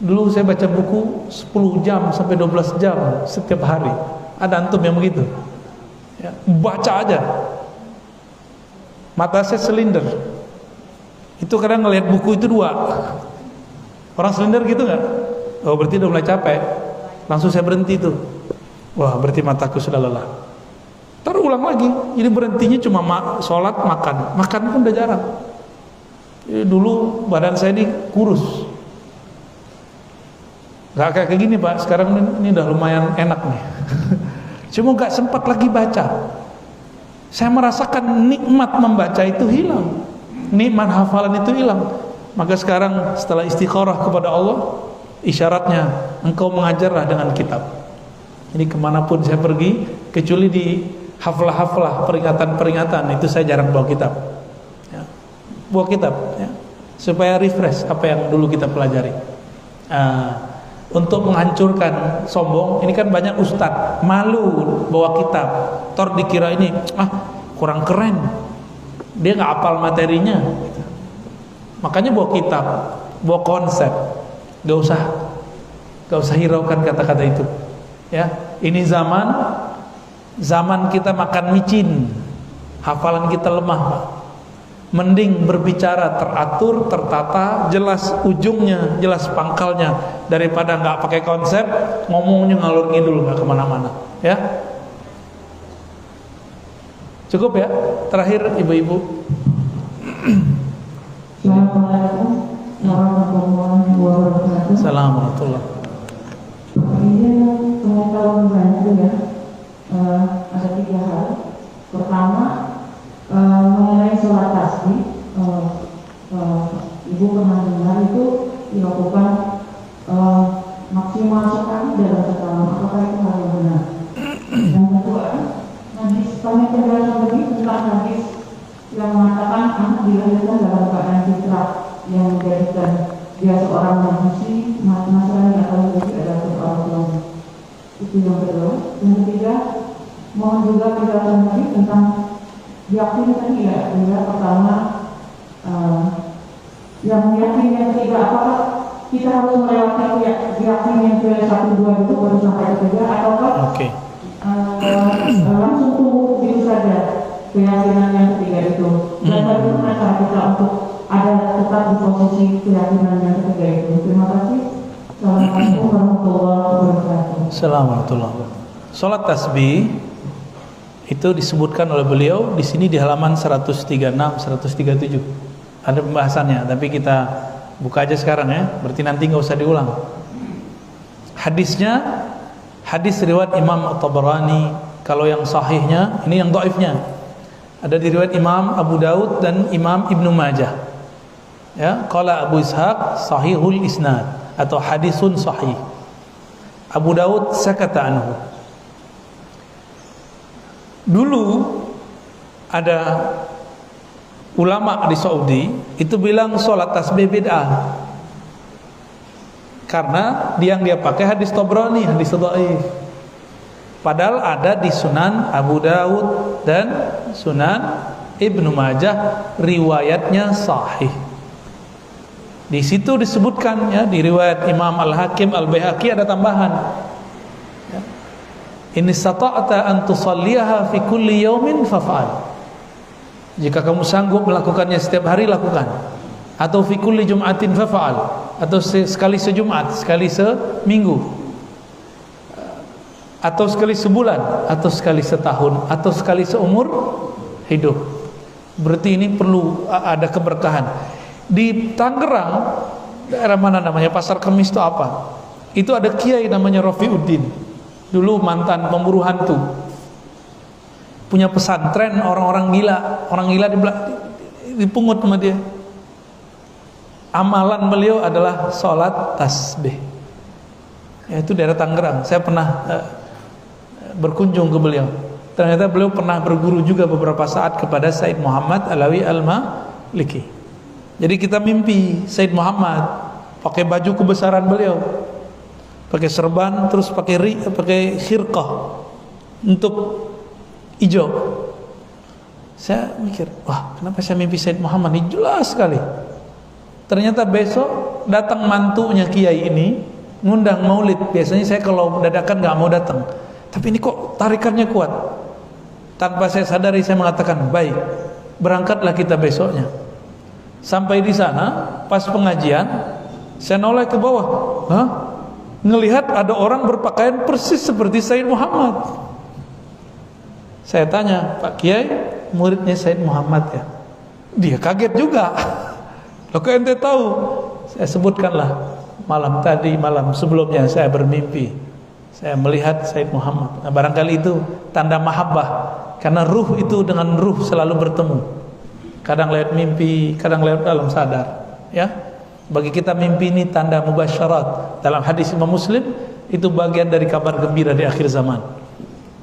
Dulu saya baca buku 10 jam sampai 12 jam setiap hari. Ada antum yang begitu? Ya, baca aja. Mata saya selinder. Itu kadang ngelihat buku itu 2. Orang selinder gitu nggak? Oh, berarti udah mulai capek. Langsung saya berhenti tuh. Wah, berarti mataku sudah lelah. Ntar ulang lagi. Jadi berhentinya cuma sholat, makan. Makan pun udah jarang. Jadi dulu badan saya ini kurus. Gak kayak gini Pak. Sekarang ini udah lumayan enak nih. Cuma gak sempat lagi baca. Saya merasakan nikmat membaca itu hilang. Nikmat hafalan itu hilang. Maka sekarang setelah istikharah kepada Allah, isyaratnya engkau mengajarlah dengan kitab. Ini kemanapun saya pergi, kecuali di haflah-haflah, peringatan-peringatan, itu saya jarang bawa kitab. Ya. Bawa kitab, ya. Supaya refresh apa yang dulu kita pelajari. Untuk menghancurkan sombong, ini kan banyak ustadz malu bawa kitab, tor dikira ini kurang keren, dia nggak hafal materinya. Makanya bawa kitab, bawa konsep, gak usah hiraukan kata-kata itu. Ya, ini zaman kita makan micin, hafalan kita lemah, Pak. Mending berbicara teratur, tertata, jelas ujungnya, jelas pangkalnya, daripada nggak pakai konsep, ngomongnya ngalur ngidul nggak kemana-mana. Ya, cukup ya. Terakhir, ibu-ibu. Assalamualaikum warahmatullahi wabarakatuh. Assalamualaikum. Ini pengetahuan banyak ya. Ada 3 hal. Pertama, mengenai sholat tasbih, ibu pernah dengar itu dilakukan maksimal sekali dalam setahun. Apakah itu hal yang benar? Yang kedua, hadis kami penjelasan lebih tentang hadis yang mengatakan anak dilahirkan dalam keadaan fitrah yang menjadikan dia seorang manusia, Nasrani atau Yahudi adalah seorang tuanya. Itu yang kedua. Yang ketiga, mohon juga penjelasan lagi tentang yakini tadi ya. Pertama, yang meyakini, yang ketiga, apakah kita harus melewati yakini yang ke 1, 2 itu baru sampai ketiga, ataukah langsung tumbuh begitu saja keyakinan yang ketiga itu? Dan bagaimana cara kita untuk ada tetap di posisi keyakinan yang ketiga itu? Terima kasih. Assalamualaikum warahmatullahi wabarakatuh. Assalamualaikum. Salat tasbih itu disebutkan oleh beliau di sini di halaman 136, 137. Ada pembahasannya, tapi kita buka aja sekarang ya. Berarti nanti nggak usah diulang. Hadisnya, hadis riwayat Imam At-Tabarani. Kalau yang sahihnya, ini yang dhaifnya. Ada di riwayat Imam Abu Daud dan Imam Ibnu Majah. Ya, qala Abu Ishaq sahihul isnad atau hadisun sahih. Abu Daud sakata anhu. Dulu ada ulama di Saudi itu bilang sholat tasbih bid'ah karena yang dia pakai hadis Tabrani, hadis dhaif. Padahal ada di Sunan Abu Daud dan Sunan Ibnu Majah riwayatnya sahih. Di situ disebutkan ya, di riwayat Imam Al-Hakim Al-Baihaqi ada tambahan. In istata'ta an tusalliha fi kulli yawmin faf'al. Jika kamu sanggup melakukannya setiap hari, lakukan. Atau fi kulli jum'atin faf'al, atau sekali sejumat, sekali seminggu, atau sekali sebulan, atau sekali setahun, atau sekali seumur hidup. Berarti ini perlu ada keberkahan. Di Tangerang, daerah mana namanya, Pasar Kemis itu apa? Itu ada kiai namanya Rafiuddin. Dulu mantan pemburu hantu. Punya pesantren, orang-orang gila dipungut sama dia. amalan beliau adalah sholat tasbih. Yaitu daerah Tangerang. Saya pernah berkunjung ke beliau. Ternyata beliau pernah berguru juga beberapa saat kepada Said Muhammad Alawi Al-Maliki. Jadi kita mimpi Said Muhammad pakai baju kebesaran beliau, pakai serban, terus pakai khirqah untuk hijau. Saya mikir, wah kenapa saya mimpi Said Muhammad ini jelas sekali. Ternyata besok datang mantunya kiai ini ngundang maulid. Biasanya saya kalau dadakan nggak mau datang, tapi ini kok tarikannya kuat. Tanpa saya sadari saya mengatakan, baik, berangkatlah kita besoknya. Sampai di sana, pas pengajian, saya noleh ke bawah, ngelihat ada orang berpakaian persis seperti Said Muhammad. Saya tanya, Pak Kiai, muridnya Said Muhammad ya? Dia kaget juga. Loh kok ente tahu? Saya sebutkanlah, malam sebelumnya saya bermimpi, saya melihat Said Muhammad. Nah, barangkali itu tanda mahabbah, karena ruh itu dengan ruh selalu bertemu. Kadang lewat mimpi, kadang lewat dalam sadar. Ya, bagi kita mimpi ini tanda mubasyarat. Dalam hadis Imam Muslim, itu bagian dari kabar gembira di akhir zaman.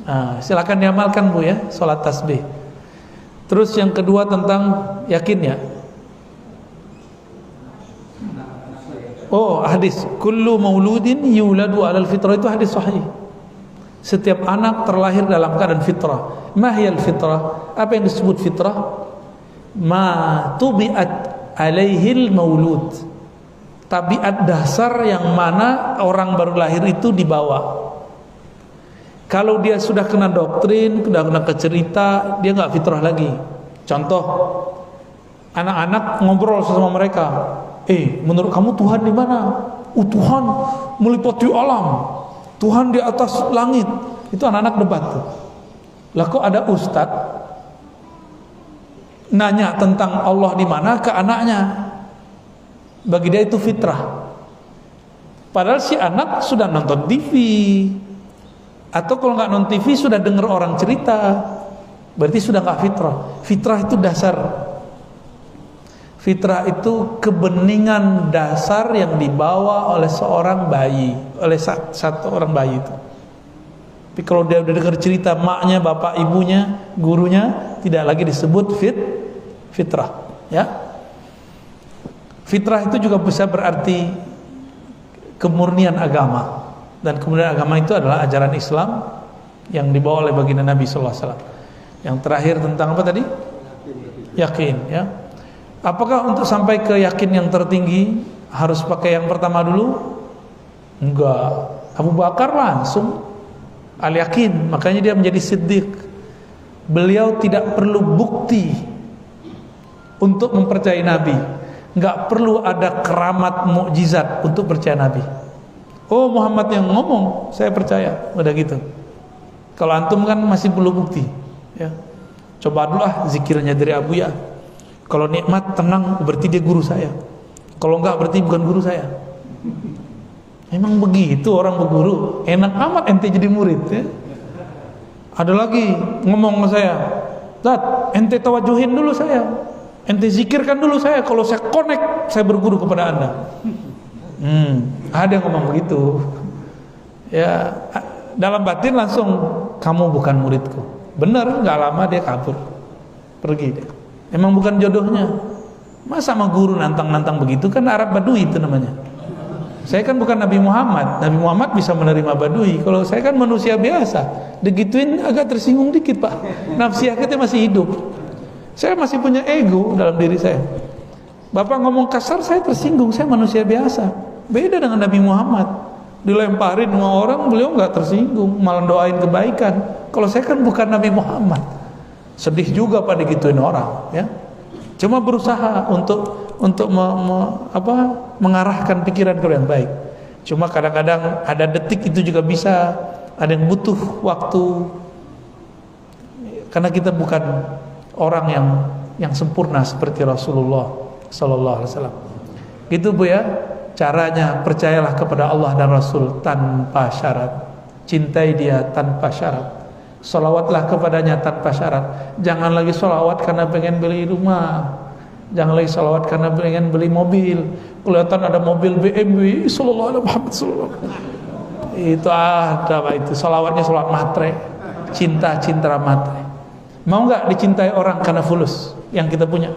Nah, silakan diamalkan Bu ya, sholat tasbih. Terus yang kedua tentang yakinnya. Oh, hadis kullu mauludin yuladu 'alal fitrah, itu hadis sahih. Setiap anak terlahir dalam keadaan fitrah. Mahiyal fitrah? Apa yang disebut fitrah? Ma tubi'at alaihil maulud. Tabiat dasar yang mana orang baru lahir itu dibawa. Kalau dia sudah kena doktrin, sudah kena kecerita, dia nggak fitrah lagi. Contoh, anak-anak ngobrol sama mereka. Menurut kamu Tuhan di mana? Tuhan meliputi alam. Tuhan di atas langit. Itu anak-anak debat tuh. Lah kok ada ustadz nanya tentang Allah di mana ke anaknya? Bagi dia itu fitrah. Padahal si anak sudah nonton TV, atau kalau nggak nonton TV sudah dengar orang cerita, berarti sudah nggak fitrah. Fitrah itu dasar. Fitrah itu kebeningan dasar yang dibawa oleh seorang bayi, oleh satu orang bayi itu. Tapi kalau dia udah dengar cerita maknya, bapak, ibunya, gurunya, tidak lagi disebut fitrah. Ya, fitrah itu juga bisa berarti kemurnian agama, dan kemurnian agama itu adalah ajaran Islam yang dibawa oleh baginda Nabi Sallallahu Alaihi Wasallam. Yang terakhir tentang apa tadi? Yakin. Ya. Apakah untuk sampai ke yakin yang tertinggi harus pakai yang pertama dulu? Enggak. Abu Bakar langsung al-yakin, makanya dia menjadi siddiq. Beliau tidak perlu bukti untuk mempercayai Nabi. Enggak perlu ada keramat mukjizat untuk percaya Nabi. Oh, Muhammad yang ngomong, saya percaya. Udah gitu. Kalau antum kan masih perlu bukti, ya. Coba dulu zikirnya dari Abu Ya. Kalau nikmat tenang berarti dia guru saya. Kalau enggak berarti bukan guru saya. Emang begitu orang berguru. Enak amat ente jadi murid ya. Ada lagi ngomong sama saya, "Tat, ente tawajuhin dulu saya. Ente zikirkan dulu saya. Kalau saya connect, saya berguru kepada Anda." Ada yang ngomong begitu. Ya, dalam batin langsung, "Kamu bukan muridku." Benar, enggak lama dia kabur. Pergi dia. Emang bukan jodohnya. Masa sama guru nantang-nantang begitu? Kan Arab Badui itu namanya. Saya kan bukan Nabi Muhammad. Nabi Muhammad bisa menerima Badui. Kalau saya kan manusia biasa. Digituin agak tersinggung dikit, Pak. Nafsi kita masih hidup. Saya masih punya ego dalam diri saya. Bapak ngomong kasar, saya tersinggung. Saya manusia biasa. Beda dengan Nabi Muhammad. Dilemparin sama orang, beliau nggak tersinggung, malah doain kebaikan. Kalau saya kan bukan Nabi Muhammad. Sedih juga pada gituin orang, ya. Cuma berusaha untuk mengarahkan pikiran ke yang baik. Cuma kadang-kadang ada detik itu juga bisa, ada yang butuh waktu. Karena kita bukan orang yang sempurna seperti Rasulullah Sallallahu Alaihi Wasallam. Gitu Bu ya. Caranya percayalah kepada Allah dan Rasul tanpa syarat. Cintai dia tanpa syarat. Sholawatlah kepadanya tanpa syarat. Jangan lagi sholawat karena pengen beli rumah, Jangan lagi salawat karena pengen beli mobil. Kelihatan ada mobil BMW sallallahu alaihi Muhammad sallallahu alaihi wasallam. Itu ada Pak, itu salawatnya salawat matre. Cinta matre. Mau nggak dicintai orang karena fulus yang kita punya?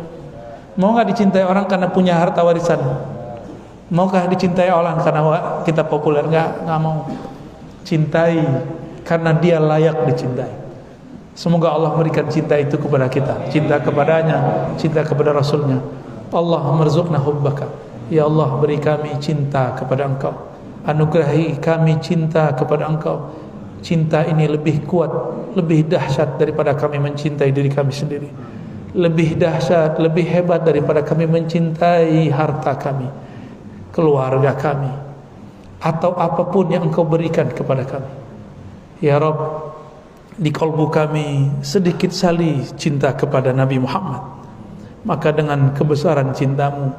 Mau nggak dicintai orang karena punya harta warisan? Maukah dicintai orang karena kita populer? Nggak mau. Cintai karena dia layak dicintai. Semoga Allah berikan cinta itu kepada kita, cinta kepadanya, cinta kepada Rasulnya. Allah merzukna hubbaka. Ya Allah, beri kami cinta kepada Engkau. Anugerahi kami cinta kepada Engkau. Cinta ini lebih kuat, lebih dahsyat daripada kami mencintai diri kami sendiri. Lebih dahsyat, lebih hebat daripada kami mencintai harta kami, keluarga kami, atau apapun yang Engkau berikan kepada kami. Ya Rabb, di kalbu kami sedikit sekali cinta kepada Nabi Muhammad. Maka dengan kebesaran cintamu,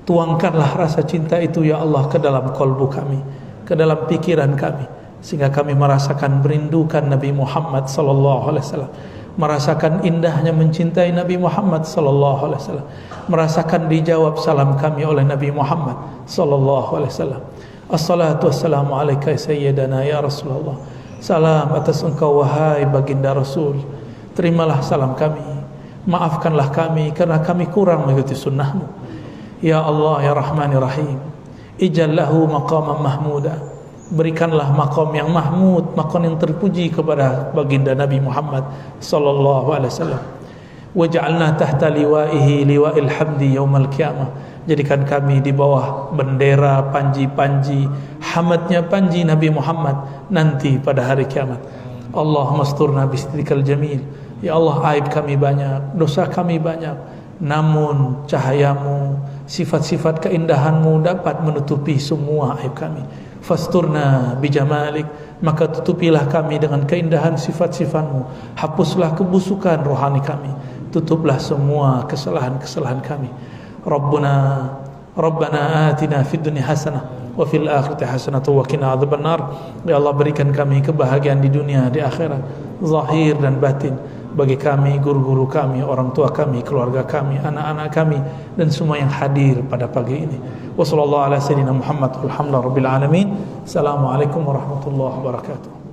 tuangkanlah rasa cinta itu ya Allah ke dalam kalbu kami, ke dalam pikiran kami, sehingga kami merasakan merindukan Nabi Muhammad sallallahu alaihi wasallam, merasakan indahnya mencintai Nabi Muhammad sallallahu alaihi wasallam, merasakan dijawab salam kami oleh Nabi Muhammad sallallahu alaihi wasallam. Assalatu wassalamu alaika sayyidana ya Rasulullah. Salam atas Engkau wahai baginda Rasul. Terimalah salam kami, maafkanlah kami karena kami kurang mengikuti sunnahmu. Ya Allah ya Rahman ya Rahim, ij'al lahu maqaman mahmuda. Berikanlah maqam yang mahmud, maqam yang terpuji kepada baginda Nabi Muhammad sallallahu alaihi wasallam. Waj'alna tahta liwa'ihi liwa'il hamdi yaumal qiyamah. Jadikan kami di bawah bendera panji-panji hamadnya panji Nabi Muhammad nanti pada hari kiamat. Allahumma asturna bistiqal jamil. Ya Allah, aib kami banyak, dosa kami banyak, namun cahayamu, sifat-sifat keindahanmu dapat menutupi semua aib kami. Fasturna bijamalik, maka tutupilah kami dengan keindahan sifat-sifatmu. Hapuslah kebusukan rohani kami, tutuplah semua kesalahan-kesalahan kami. Rabbana atina fid dunya hasanah wa fil akhirati hasanah wa qina adzabannar. Ya Allah, berikan kami kebahagiaan di dunia, di akhirat, zahir dan batin, bagi kami, guru-guru kami, orang tua kami, keluarga kami, anak-anak kami, dan semua yang hadir pada pagi ini. Wassallallahu ala sayyidina Muhammad walhamdulillahi rabbil alamin. Assalamualaikum warahmatullahi wabarakatuh.